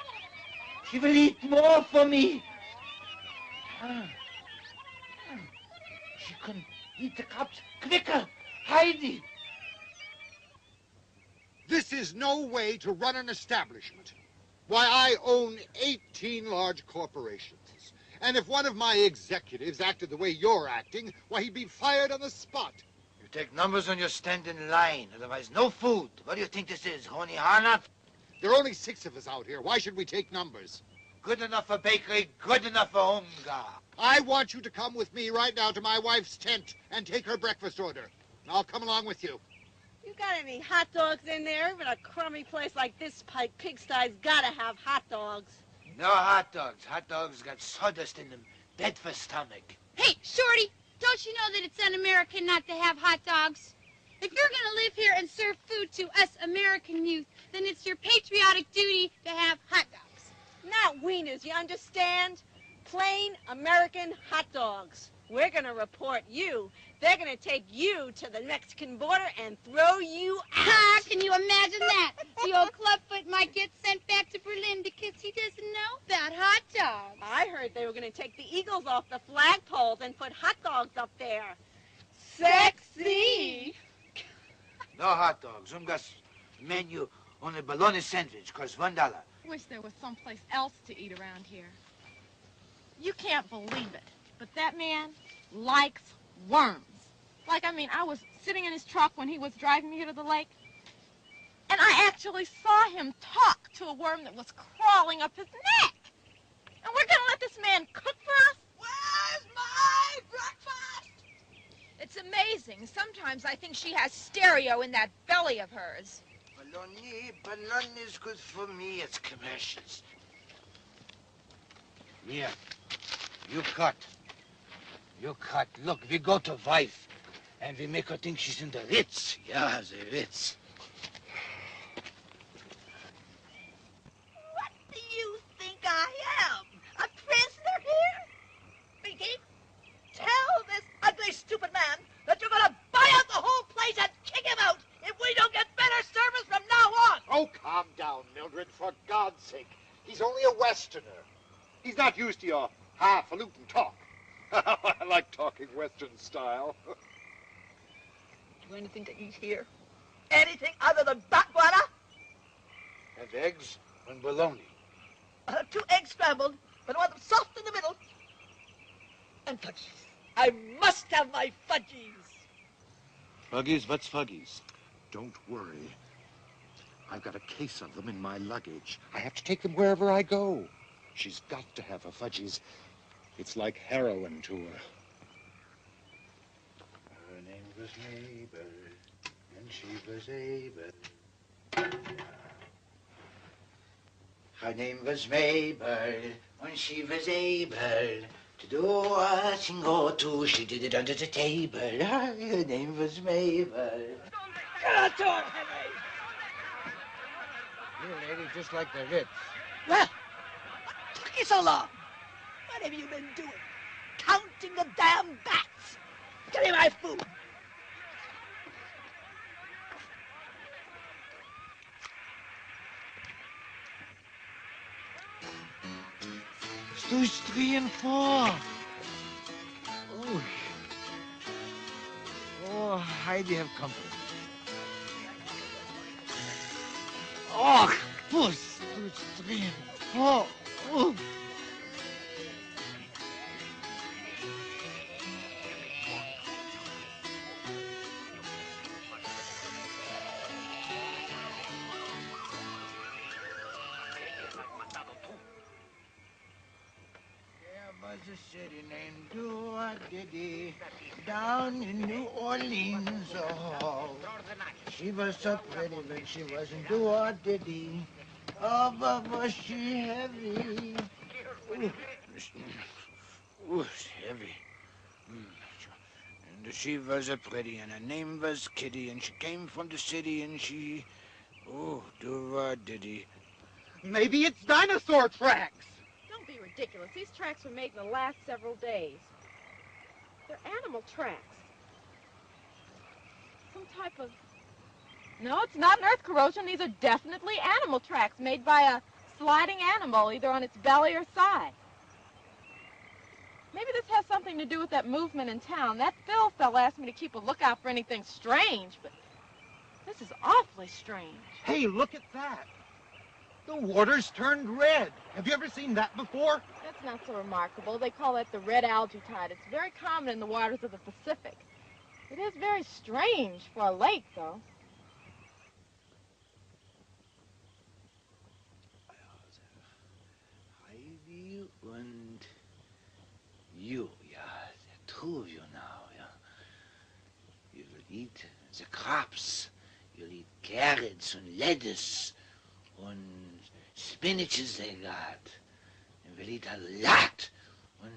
I: She will eat more for me.
A: Ducken. Eat the cops. Quicker. Heidi.
O: This is no way to run an establishment. Why, I own 18 large corporations. And if one of my executives acted the way you're acting, why, he'd be fired on the spot.
A: You take numbers when you stand in line. Otherwise, no food. What do you think this is, Honey Harnett?
O: There are only 6 of us out here. Why should we take numbers?
A: Good enough for bakery, good enough for Ungar.
O: I want you to come with me right now to my wife's tent and take her breakfast order. And I'll come along with you.
T: You got any hot dogs in there? Even a crummy place like this pigsty's gotta have hot dogs.
A: No hot dogs. Hot dogs got sawdust in them. Bad for stomach.
F: Hey, Shorty, don't you know that it's un-American not to have hot dogs? If you're going to live here and serve food to us American youth, then it's your patriotic duty to have hot dogs.
T: Not wieners, you understand? Plain American hot dogs. We're going to report you. They're going to take you to the Mexican border and throw you out.
F: Ah, can you imagine that? The old clubfoot might get sent back to Berlin because he doesn't know about hot dogs.
T: I heard they were going to take the eagles off the flagpoles and put hot dogs up there. Sexy!
A: No hot dogs. Ungar's menu on a bologna sandwich costs $1.
G: Wish there was someplace else to eat around here. You can't believe it, but that man likes worms. Like, I mean, I was sitting in his truck when he was driving me here to the lake, and I actually saw him talk to a worm that was crawling up his neck. And we're gonna let this man cook for us?
U: Where's my breakfast? It's amazing. Sometimes I think she has stereo in that belly of hers.
A: Bologna is good for me. It's commercials. Here, you cut. You cut. Look, we go to wife, and we make her think she's in the Ritz. Yeah, the Ritz.
U: What do you think I am? A prisoner here? Pinky, tell this ugly, stupid man that you're gonna buy out the whole place and kick him out if we don't get better service from now on.
O: Oh, calm down, Mildred, for God's sake. He's only a Westerner. He's not used to your highfalutin talk. I like talking Western style.
U: Do anything to eat here? Anything other than backwater?
A: Have eggs and bologna.
U: 2 eggs scrambled, but I want them soft in the middle. And fudgies. I must have my fudgies.
O: Fuggies? What's fuggies? Don't worry. I've got a case of them in my luggage. I have to take them wherever I go. She's got to have her fudgies. It's like heroin to her.
I: Her name was Mabel, and she was able. Her name was Mabel, when she was able to do a thing or two. She did it under the table. Her name was Mabel.
U: Get on to it, Henry!
A: You lady, just like the Ritz.
U: Well, what took you so long? What have you been doing? Counting the damn bats! Give me my food!
A: It's 3 and 4. Oh. Oh, Heidi have company. Oh, puss. It's 3 and 4. Oh.
I: Was a city named Doo-a-diddy down in New Orleans. Oh, she was so pretty when she was in Doo-a-diddy. Oh, but was she heavy?
A: Ooh, it's heavy. And she was a pretty, and her name was Kitty, and she came from the city, and she... Oh, doo-a-diddy.
K: Maybe it's dinosaur tracks.
G: Don't be ridiculous. These tracks were made in the last several days. They're animal tracks. Some type of... No, it's not an earth corrosion. These are definitely animal tracks made by a sliding animal, either on its belly or side. Maybe this has something to do with that movement in town. That Phil fella asked me to keep a lookout for anything strange, but this is awfully strange.
K: Hey, look at that. The water's turned red. Have you ever seen that before?
G: That's not so remarkable. They call that the red algae tide. It's very common in the waters of the Pacific. It is very strange for a lake, though.
A: Heidi und you, yeah, the two of you now, yeah. You will eat the crops. You'll eat carrots and lettuce and spinaches they got. And we'll eat a lot. And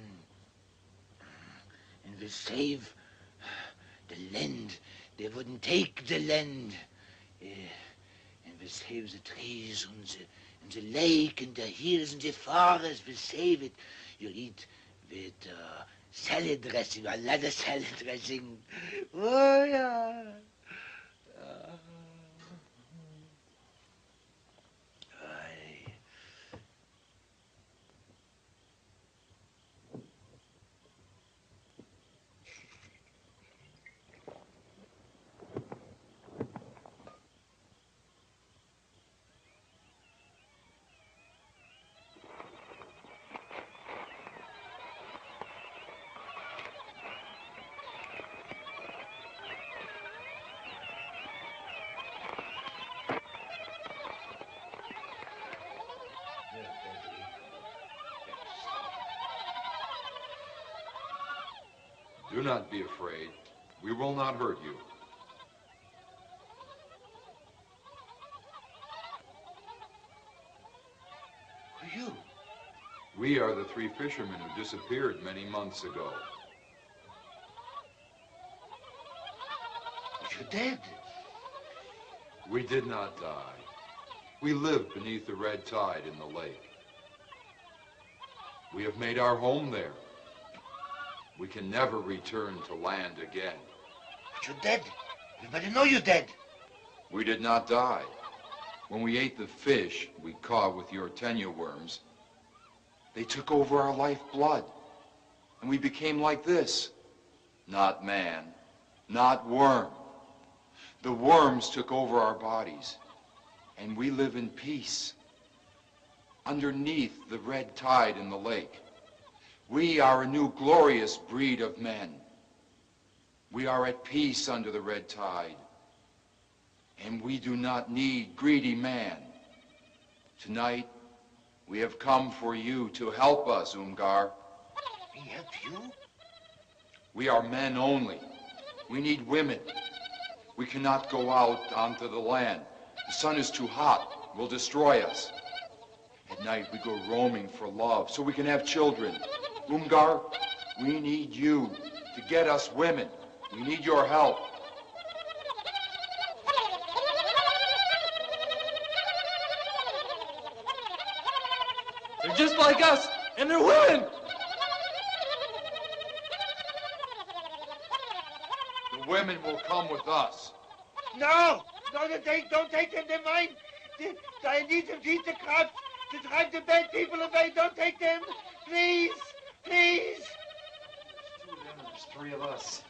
A: we'll save the land. They wouldn't take the land. And we'll save the trees and the lake and the hills and the forest. We'll save it. You'll eat with salad dressing, a lot of salad dressing. Oh, yeah.
C: Do not be afraid. We will not hurt you.
A: Who are you?
C: We are the three fishermen who disappeared many months ago.
A: But you're dead.
C: We did not die. We live beneath the red tide in the lake. We have made our home there. We can never return to land again.
A: But you're dead. Everybody know you're dead.
C: We did not die. When we ate the fish we caught with your tenure worms, they took over our lifeblood, and we became like this. Not man, not worm. The worms took over our bodies, and we live in peace. Underneath the red tide in the lake, we are a new glorious breed of men. We are at peace under the red tide, and we do not need greedy man. Tonight, we have come for you to help us, Umgar.
A: We help you?
C: We are men only. We need women. We cannot go out onto the land. The sun is too hot. It will destroy us. At night, we go roaming for love so we can have children. Umgar, we need you to get us women. We need your help.
S: They're just like us, and they're women!
C: The women will come with us.
I: No! No, don't take them. They're mine. I need them to eat the crops, to drive the bad people away. Don't take them. Please. Please.
S: There's 2 of them and there's 3 of us.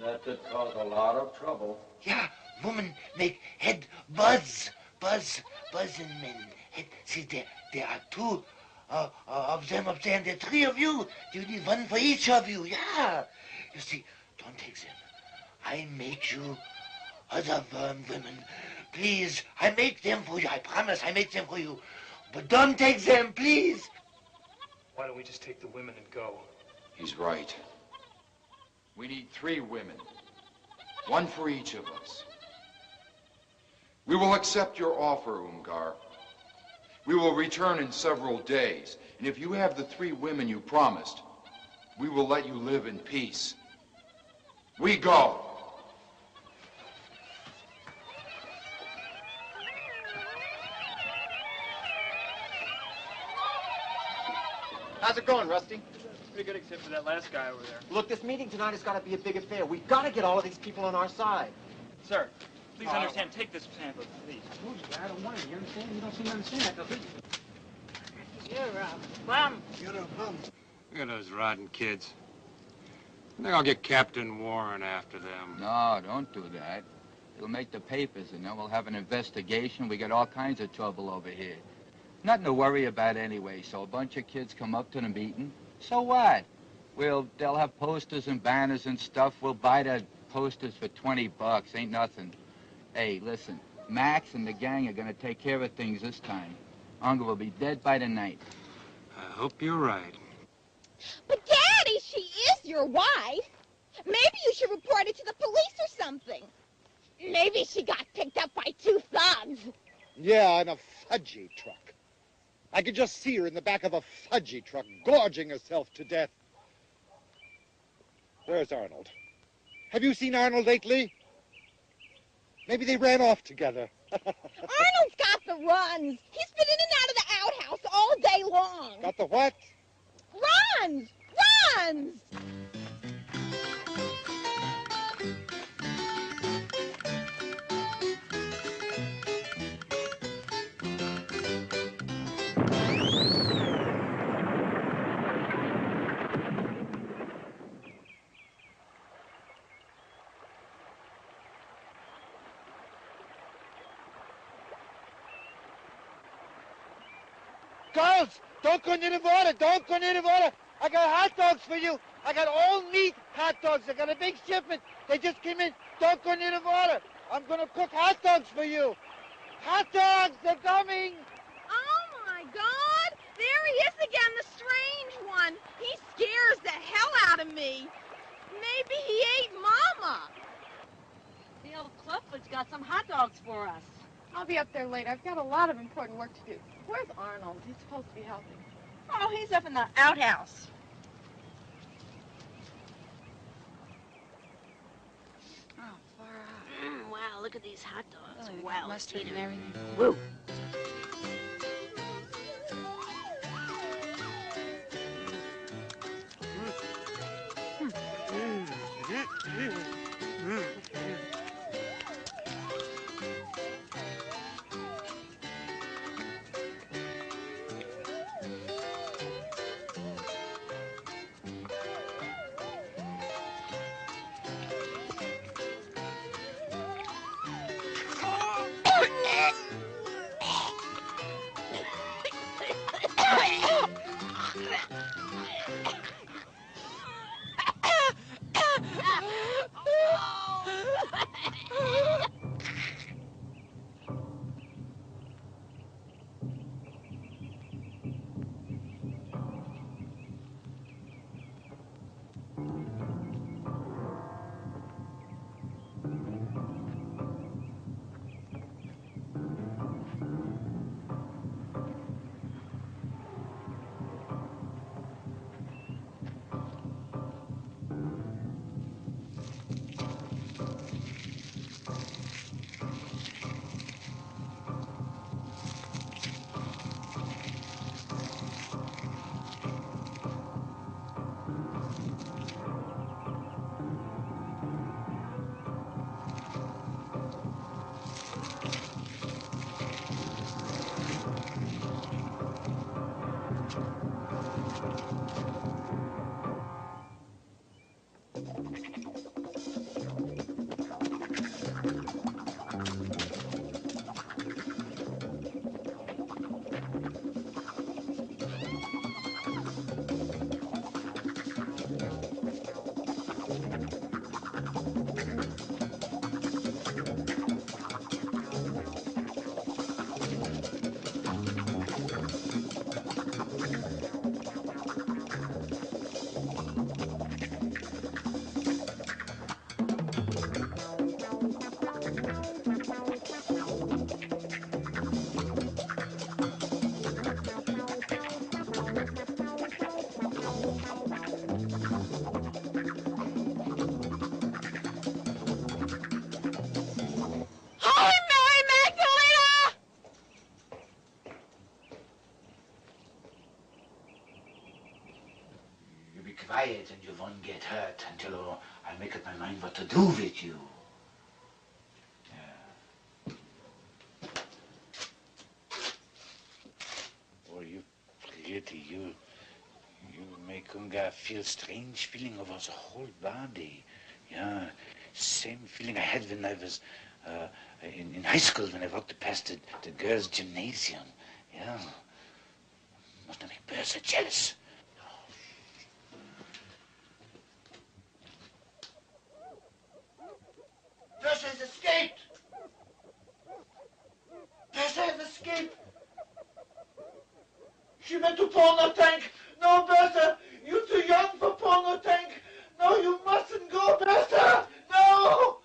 J: That could cause a lot of trouble.
A: Yeah, woman make head buzz in men. Head, see, there are 2 of them up there, and there are 3 of you. You need 1 for each of you, yeah. You see, don't take them. I make you other women. Please, I make them for you. I promise I make them for you. But don't take them, please.
M: Why don't we just take the women and go?
C: He's right. We need 3 women. 1 for each of us. We will accept your offer, Umgar. We will return in several days, and if you have the 3 women you promised, we will let you live in peace. We go.
R: How's it going, Rusty?
S: Pretty good except for that last guy over there.
R: Look, this meeting tonight has got to be a big affair. We've got to get all of these people on our side.
S: Sir, please understand. Take this pamphlet, please.
J: I told you, I don't want it. You understand? You don't seem to understand that, do you?
U: You're a bum.
I: You're a bum.
D: Look at those rotten kids. I think I'll get Captain Warren after them.
B: No, don't do that. It'll make the papers, and then we'll have an investigation. We got all kinds of trouble over here. Nothing to worry about anyway. So a bunch of kids come up to the meeting. So what? They'll have posters and banners and stuff. We'll buy the posters for $20. Ain't nothing. Hey, listen. Max and the gang are gonna take care of things this time. Uncle will be dead by the night.
D: I hope you're right.
V: But, Daddy, she is your wife. Maybe you should report it to the police or something. Maybe she got picked up by two thugs.
K: Yeah, in a fudgy truck. I could just see her in the back of a fudgy truck, gorging herself to death. Where's Arnold? Have you seen Arnold lately? Maybe they ran off together.
V: Arnold's got the runs. He's been in and out of the outhouse all day long.
K: Got the what?
V: Runs! Runs!
K: Girls, don't go near the water. Don't go near the water. I got hot dogs for you. I got all meat hot dogs. I got a big shipment. They just came in. Don't go near the water. I'm going to cook hot dogs for you. Hot dogs, they're coming.
T: Oh, my God. There he is again, the strange one. He scares the hell out of me. Maybe he ate Mama.
U: The old Clubfoot's got some hot dogs for us.
G: I'll be up there later. I've got a lot of important work to do. Where's Arnold? He's supposed to be helping.
T: Oh, he's up in the outhouse.
U: Oh, far out. Wow, look at these hot dogs.
G: Oh,
U: Wow,
G: mustard
U: Peter.
G: and everything.
U: Woo.
J: Quiet and you won't get hurt until I make up my mind what to do with you.
A: Oh, you pretty,
J: You make Ungar feel strange feeling over the whole body. Yeah, same feeling I had when I was in high school when I walked past the girls' gymnasium. Yeah. Must make Bertha jealous.
I: Bertha has escaped! Bertha has escaped! She went to porno tank! No, Bertha! You're too young for porno tank! No, you mustn't go, Bertha! No!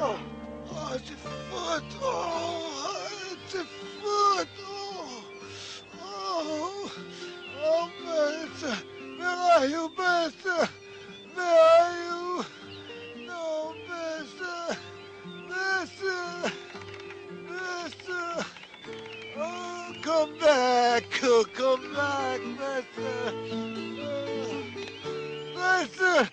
I: Oh, it's a foot! Oh, it's a foot! Oh, Bertha! Where are you, Bertha? Where are you? No, Bertha! Bertha! Bertha! Oh, come back! Oh, come back, Bertha! Oh, Bertha!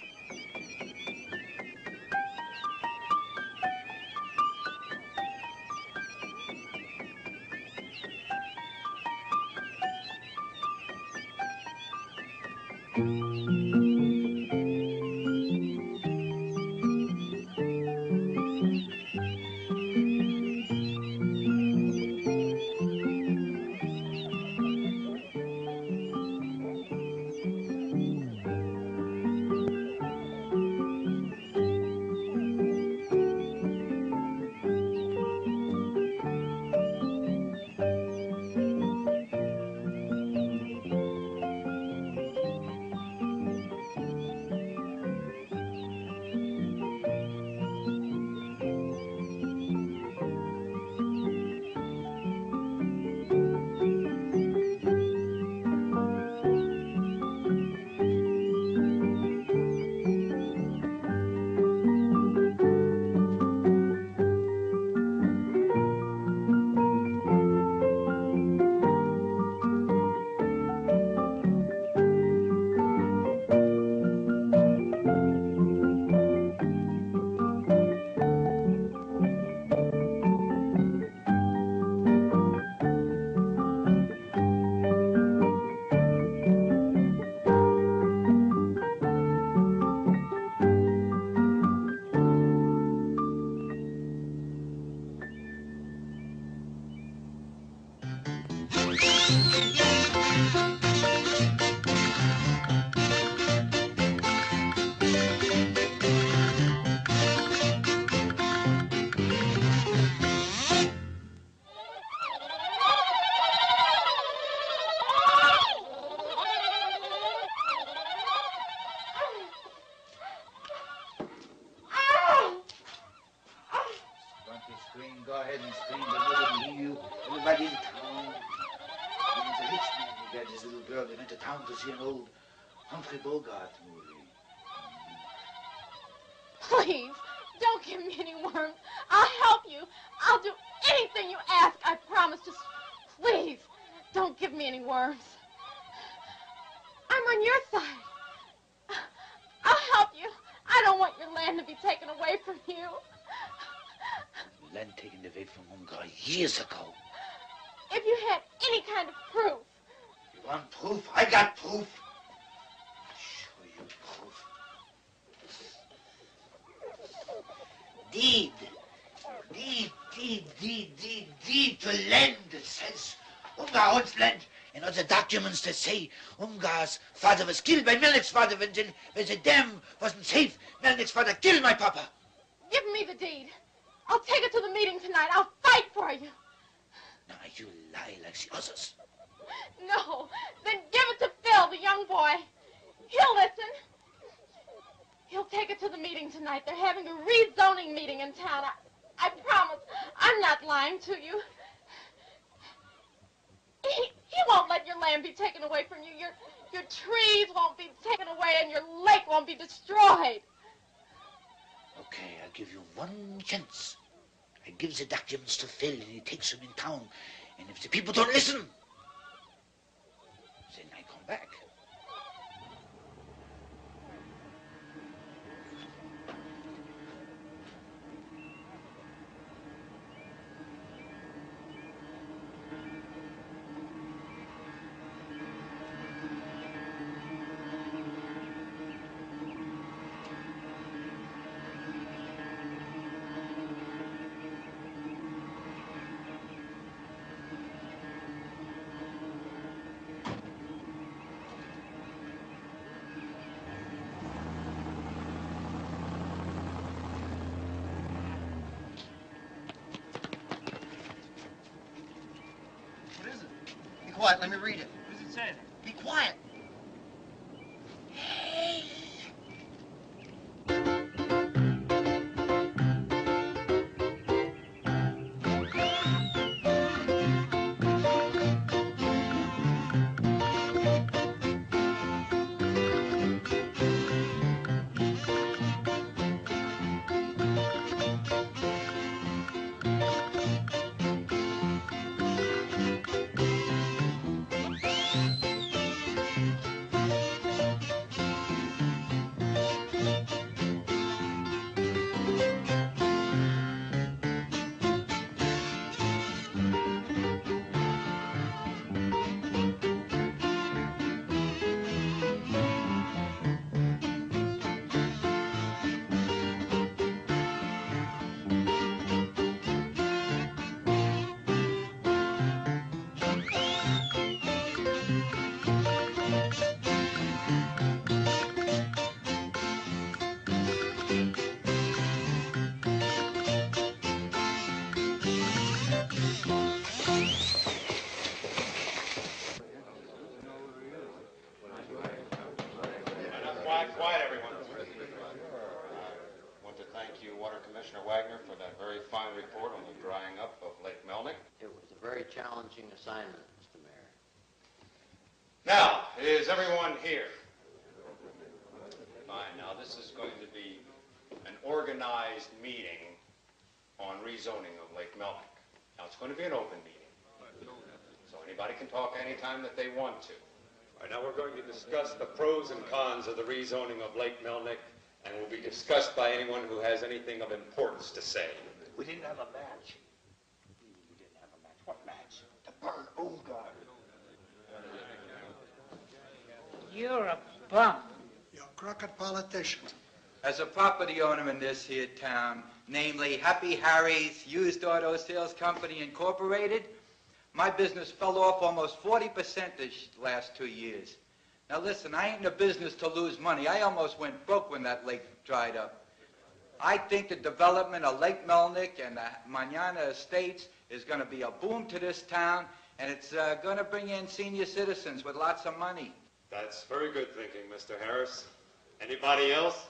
J: Go ahead and scream, but nobody hear you. Everybody in town. There's a rich man who got his little girl. They went to town to see an old Humphrey Bogart movie.
G: Please, don't give me any worms. I'll help you. I'll do anything you ask, I promise. Just please, don't give me any worms. I'm on your side. I'll help you. I don't want your land to be taken away from you.
J: Land taken away from Ungar years ago.
G: If you had any kind of proof.
J: You want proof? I got proof. I'll show you proof. Deed to land, it says. Ungar owns land. And all the documents that say Ungar's father was killed by Melnick's father when the dam wasn't safe. Melnick's father killed my papa.
G: Give me the deed. I'll take it to the meeting tonight. I'll fight for you.
J: Now, you lie like the others.
G: No. Then give it to Phil, the young boy. He'll listen. He'll take it to the meeting tonight. They're having a rezoning meeting in town. I promise. I'm not lying to you. He won't let your land be taken away from you. Your trees won't be taken away and your lake won't be destroyed.
J: Okay, I'll give you one chance. I give the documents to Phil, and he takes them in town. And if the people don't listen, then I come back.
N: Quiet, let me read it.
P: What does it say?
N: Be quiet.
C: Quiet, everyone. I want to thank you, Water Commissioner Wagner, for that very fine report on the drying up of Lake Melnick.
L: It was a very challenging assignment, Mr. Mayor.
C: Now, is everyone here? Fine. Now, this is going to be an organized meeting on rezoning of Lake Melnick. Now, it's going to be an open meeting, so anybody can talk anytime that they want to.
D: All right, now we're going to discuss the pros and cons of the rezoning of Lake Melnick, and will be discussed by anyone who has anything of importance to say.
J: We didn't have a match. We didn't have a match. What match? To burn Umgar.
P: You're a bum.
N: You're crooked politicians.
B: As a property owner in this here town, namely Happy Harry's Used Auto Sales Company Incorporated, my business fell off almost 40% this last 2 years. Now listen, I ain't in the business to lose money. I almost went broke when that lake dried up. I think the development of Lake Melnick and the Manana Estates is going to be a boom to this town, and it's going to bring in senior citizens with lots of money.
D: That's very good thinking, Mr. Harris. Anybody else?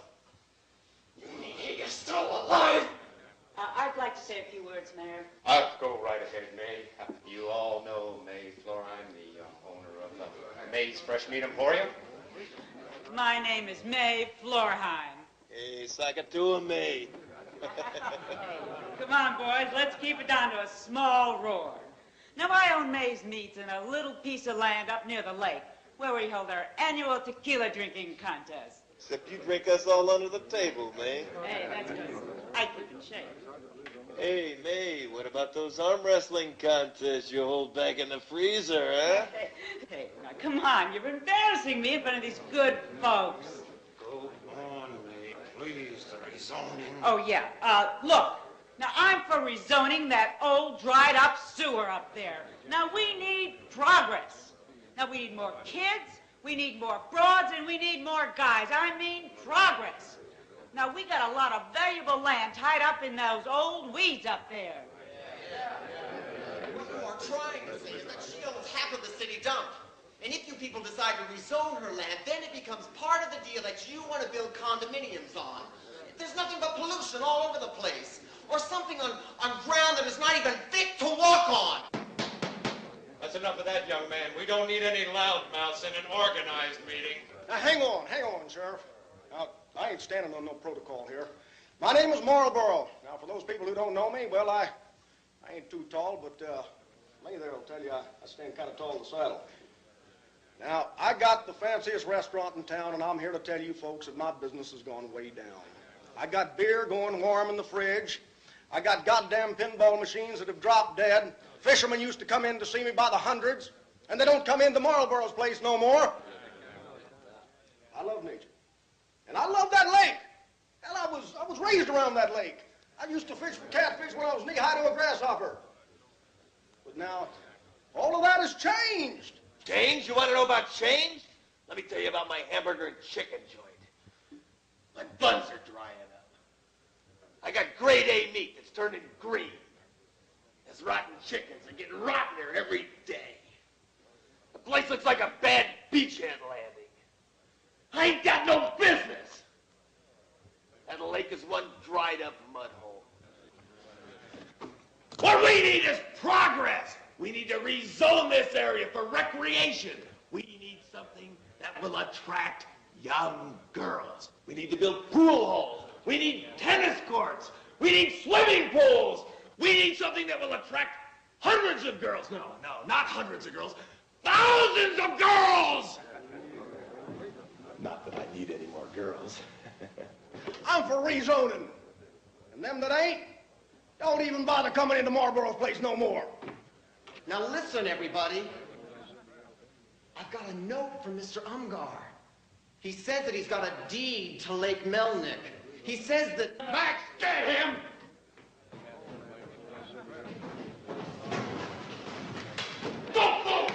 O: You mean he is still alive?
Q: I'd like to say a few words, Mayor.
C: I'll go right ahead, May. You all know May Florine, the owner of May's Fresh Meat Emporium.
Q: My name is May Florheim.
H: Hey, suck it to him, May.
Q: Come on, boys, let's keep it down to a small roar. Now, I own May's Meats in a little piece of land up near the lake, where we hold our annual tequila drinking contest.
H: Except you drink us all under the table, May.
Q: Hey, that's because I keep in shape.
H: Hey, May, what about those arm wrestling contests you hold back in the freezer, huh?
Q: Hey, now, come on, you're embarrassing me in front of these good folks.
O: Go on, May, please, the rezoning.
Q: Oh, yeah. Look, now I'm for rezoning that old dried-up sewer up there. Now, we need progress. Now, we need more kids, we need more broads, and we need more guys. I mean progress. Now, we got a lot of valuable land tied up in those old weeds up there.
W: What you are trying to say is that she owns half of the city dump. And if you people decide to rezone her land, then it becomes part of the deal that you want to build condominiums on. There's nothing but pollution all over the place. Or something on ground that is not even fit to walk on.
C: That's enough of that, young man. We don't need any loudmouths in an organized meeting.
N: Now, hang on, Sheriff. Now, I ain't standing on no protocol here. My name is Marlborough. Now, for for those people who don't know me, well, I ain't too tall, but me there will tell you I stand kind of tall in the saddle. Now, I got the fanciest restaurant in town, and I'm here to tell you folks that my business has gone way down. I got beer going warm in the fridge. I got goddamn pinball machines that have dropped dead. Fishermen used to come in to see me by the hundreds, and they don't come into Marlboro's place no more. I love nature. And I love that lake. Hell, I was raised around that lake. I used to fish for catfish when I was knee-high to a grasshopper. But now, all of that has changed.
H: Change? You want to know about change? Let me tell you about my hamburger and chicken joint. My buns are drying up. I got grade A meat that's turning green. There's rotten chickens that get rottener every day. The place looks like a bad beachhead landing. I ain't got no business. That lake is one dried up mud hole. What we need is progress. We need to rezone this area for recreation. We need something that will attract young girls. We need to build pool halls. We need tennis courts. We need swimming pools. We need something that will attract hundreds of girls. No, not hundreds of girls. Thousands of girls! Not that I need any more girls.
N: I'm for rezoning. And them that ain't, don't even bother coming into Marlboro's place no more.
R: Now listen, everybody. I've got a note from Mr. Umgar. He says that he's got a deed to Lake Melnick. He says that...
O: Max, get him! Don't move!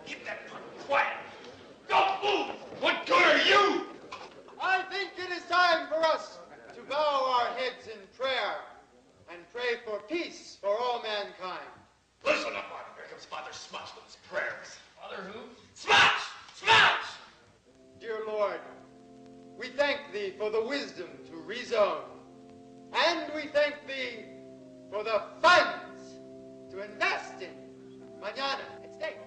O: Keep that punk quiet! Don't move! What good are you?
P: I think it is time for us to bow our heads in prayer and pray for peace for all mankind.
O: Listen up, Martin. Here comes Father Smutch with his prayers.
P: Father who?
O: Smutch! Smutch!
P: Dear Lord, we thank Thee for the wisdom to rezone. And we thank Thee for the funds to invest in Manana Estates.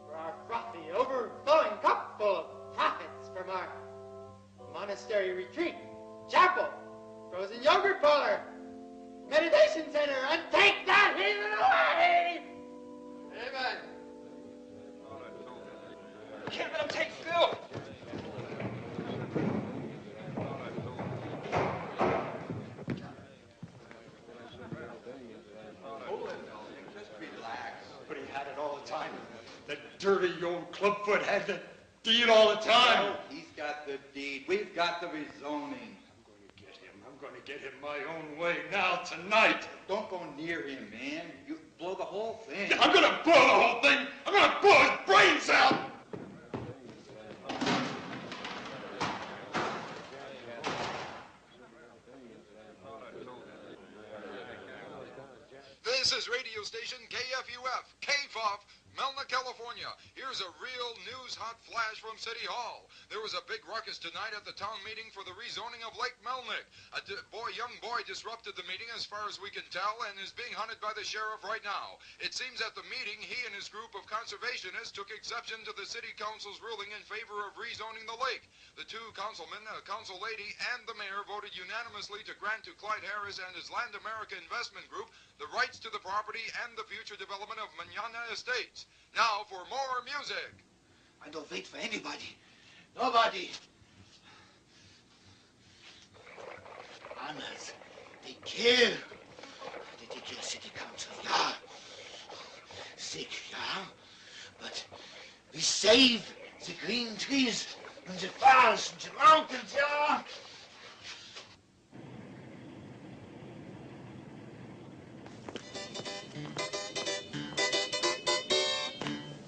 P: For our frothy, overflowing cup full of profits from our monastery retreat, chapel, frozen yogurt parlor, meditation center, and take that heathen away! Amen.
O: Can't let him take Phil.
K: Just relax. But he had it all the time. That dirty old clubfoot had the deed all the time.
B: No, he's got the deed. We've got the rezoning.
K: I'm going to get him my own way now, tonight.
B: Don't go near him, man. You blow the whole thing.
K: I'm going to blow the whole thing. I'm going to blow his brains out.
C: This is radio station KFUF, KFOF, Melna, California. Here's a real news hot flash from City Hall. There was a big ruckus tonight at the town meeting for the rezoning of Lake Melnick. A young boy disrupted the meeting as far as we can tell and is being hunted by the sheriff right now. It seems at the meeting he and his group of conservationists took exception to the city council's ruling in favor of rezoning the lake. The two councilmen, a council lady, and the mayor voted unanimously to grant to Clyde Harris and his Land America Investment Group the rights to the property and the future development of Manana Estates. Now for more music.
I: I don't wait for anybody. Nobody. Honors, they kill. They kill city council, yeah. Sick, yeah. But we save the green trees and the forests and the mountains, yeah.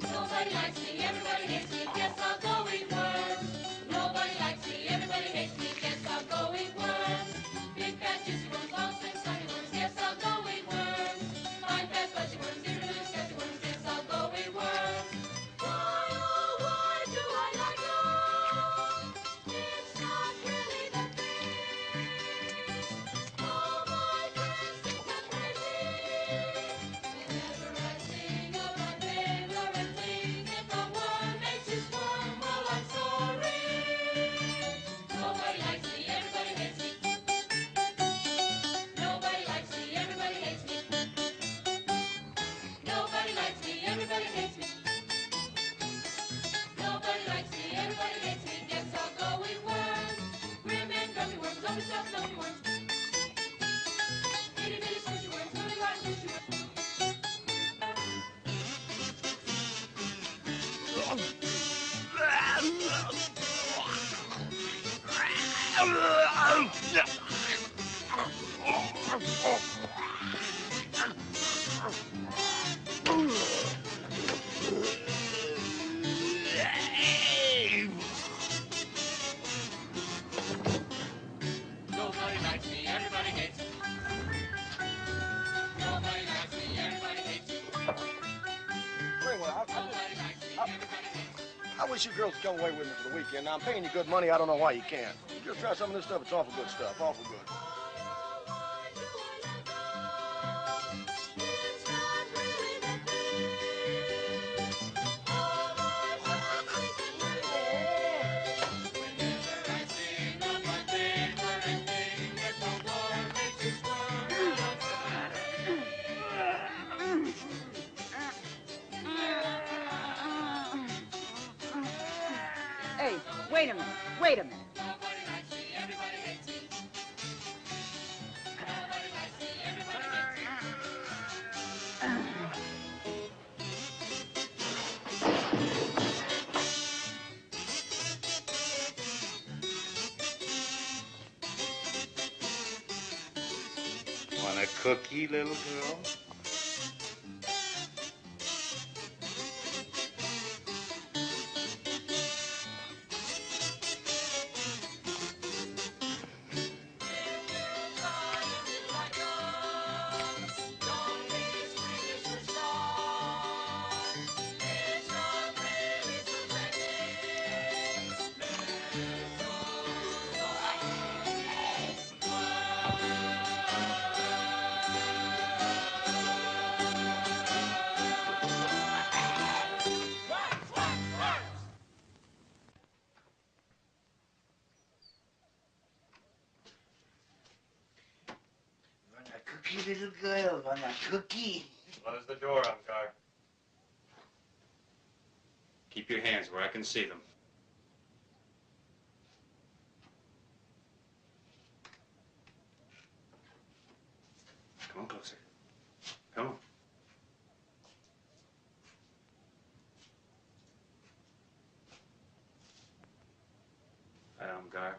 E: Nobody likes me, everybody hates me, guess I'll go eat worms. Nobody likes me, everybody hates me, guess I'll go eat worms. Big fat juicy worms, long slim sunny worms, guess I'll go eat worms. Fine fat fuzzy worms, little loose scratchy worms, guess I'll go eat worms. Why, oh why do I like them? It's not really that big. All my friends think I'm crazy. Nobody likes me, everybody hates me. Nobody likes me, everybody hates me.
N: I wish you girls would come away with me for the weekend. Now, I'm paying you good money. I don't know why you can't. You just try some of this stuff. It's awful good stuff. Awful good.
Q: Hey, wait a minute. Wait a minute.
A: Want a cookie, little girl? Cookie, little girl, want a cookie?
D: Close the door, Umgar. Keep your hands where I can see them. Come on closer. Come on. Umgar,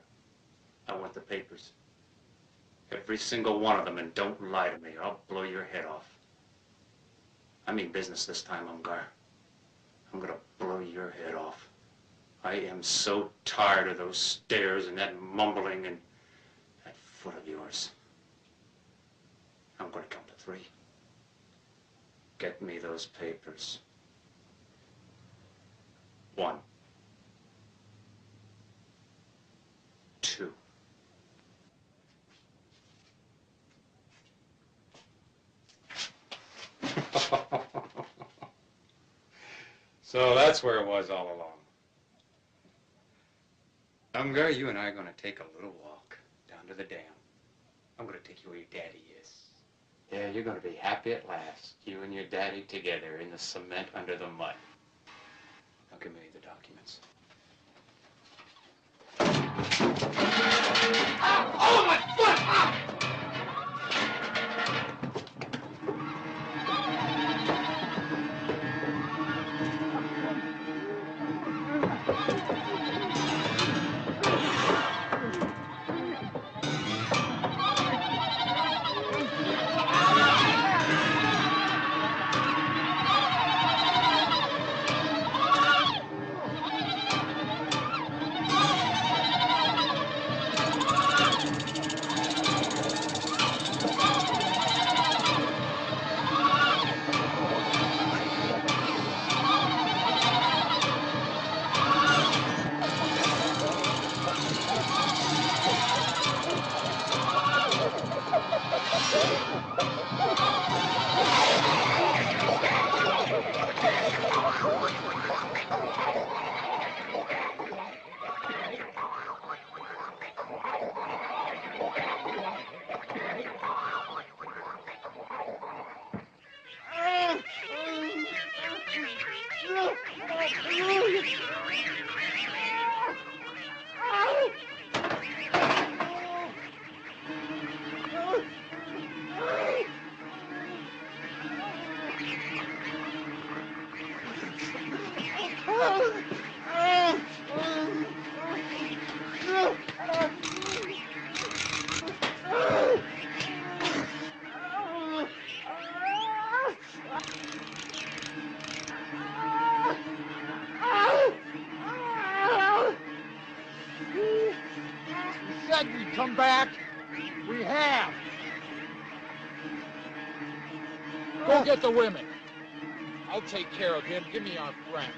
D: I want the papers. Every single one of them, and don't lie to me or I'll blow your head off. I mean business this time, Umgar. I'm gonna blow your head off. I am so tired of those stares and that mumbling and that foot of yours. I'm gonna count to 3. Get me those papers. 1, 2. So that's where it was all along. Umgar, you and I are going to take a little walk down to the dam. I'm going to take you where your daddy is. Yeah, you're going to be happy at last. You and your daddy together in the cement under the mud. Now give me the documents.
E: Oh, my foot! Ah!
O: Go get the women. I'll take care of him. Give me our friend.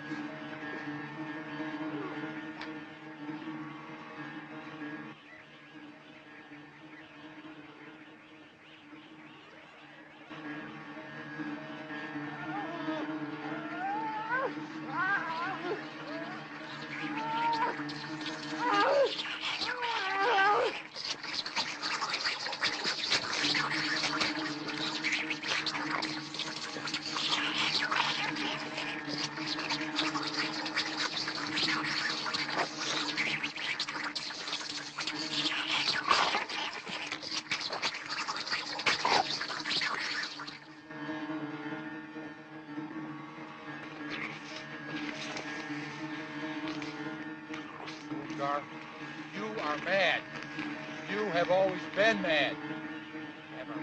O: You are mad. You have always been mad. Ever.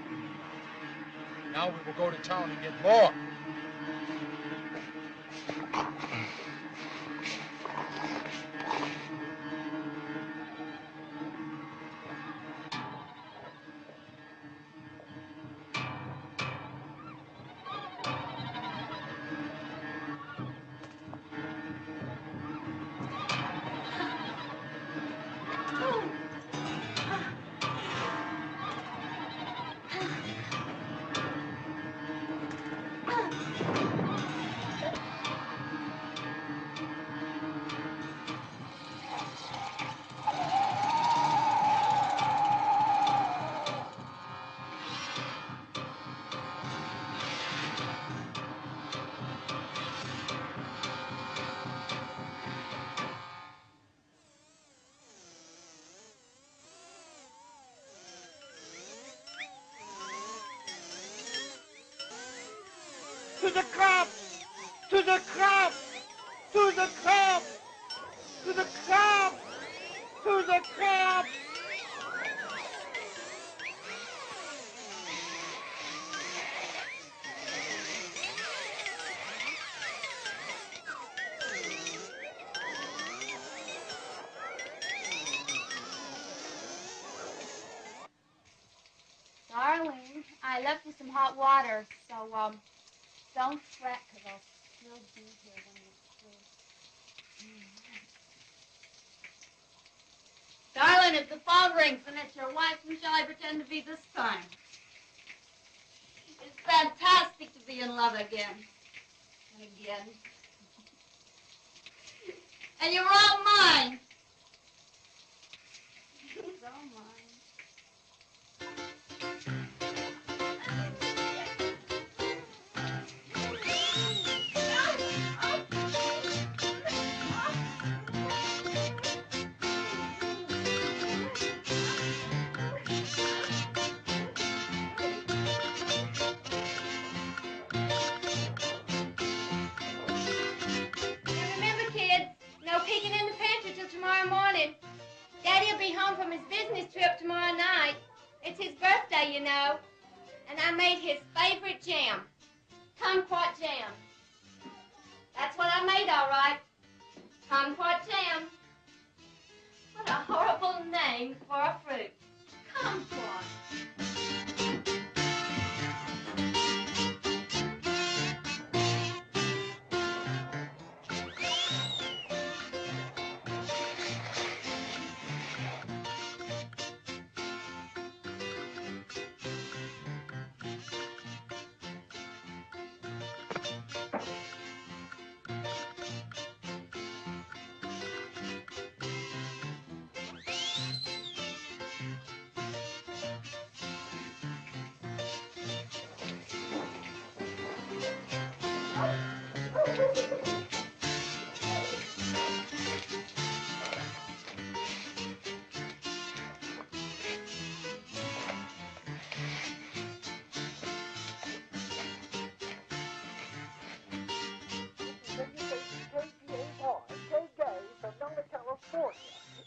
O: Now we will go to town and get more.
I: To the cops! To the cops! To the cops! To the cops! To the cops!
F: Darling, I left you some hot water, so, don't fret, because I'll still be here when it's through. Darling, if the phone rings and it's your wife, who shall I pretend to be this time? It's fantastic to be in love again. And again. And you're all mine. He's all mine. Peeking in the pantry till tomorrow morning. Daddy'll be home from his business trip tomorrow night. It's his birthday, you know. And I made his favorite jam, kumquat jam. That's what I made, all right. Kumquat jam. What a horrible name for a fruit. Kumquat.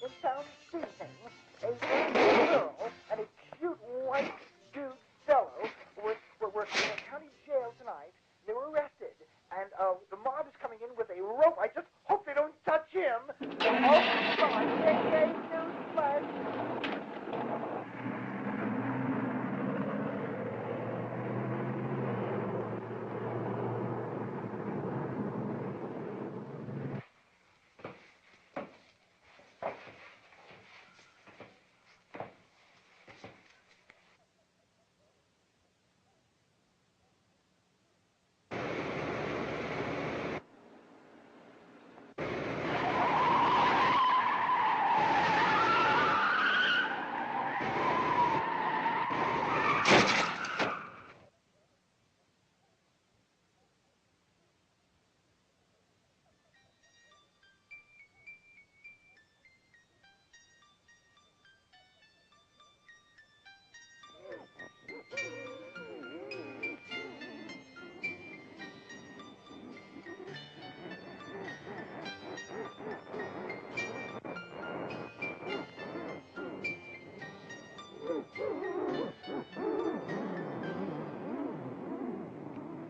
I: In town speaking, a young girl and a cute white dude fellow were working in a county jail tonight. They were arrested, and the mob is coming in with a rope. I just hope they don't touch him. Oh, come on, JJ, newsflash.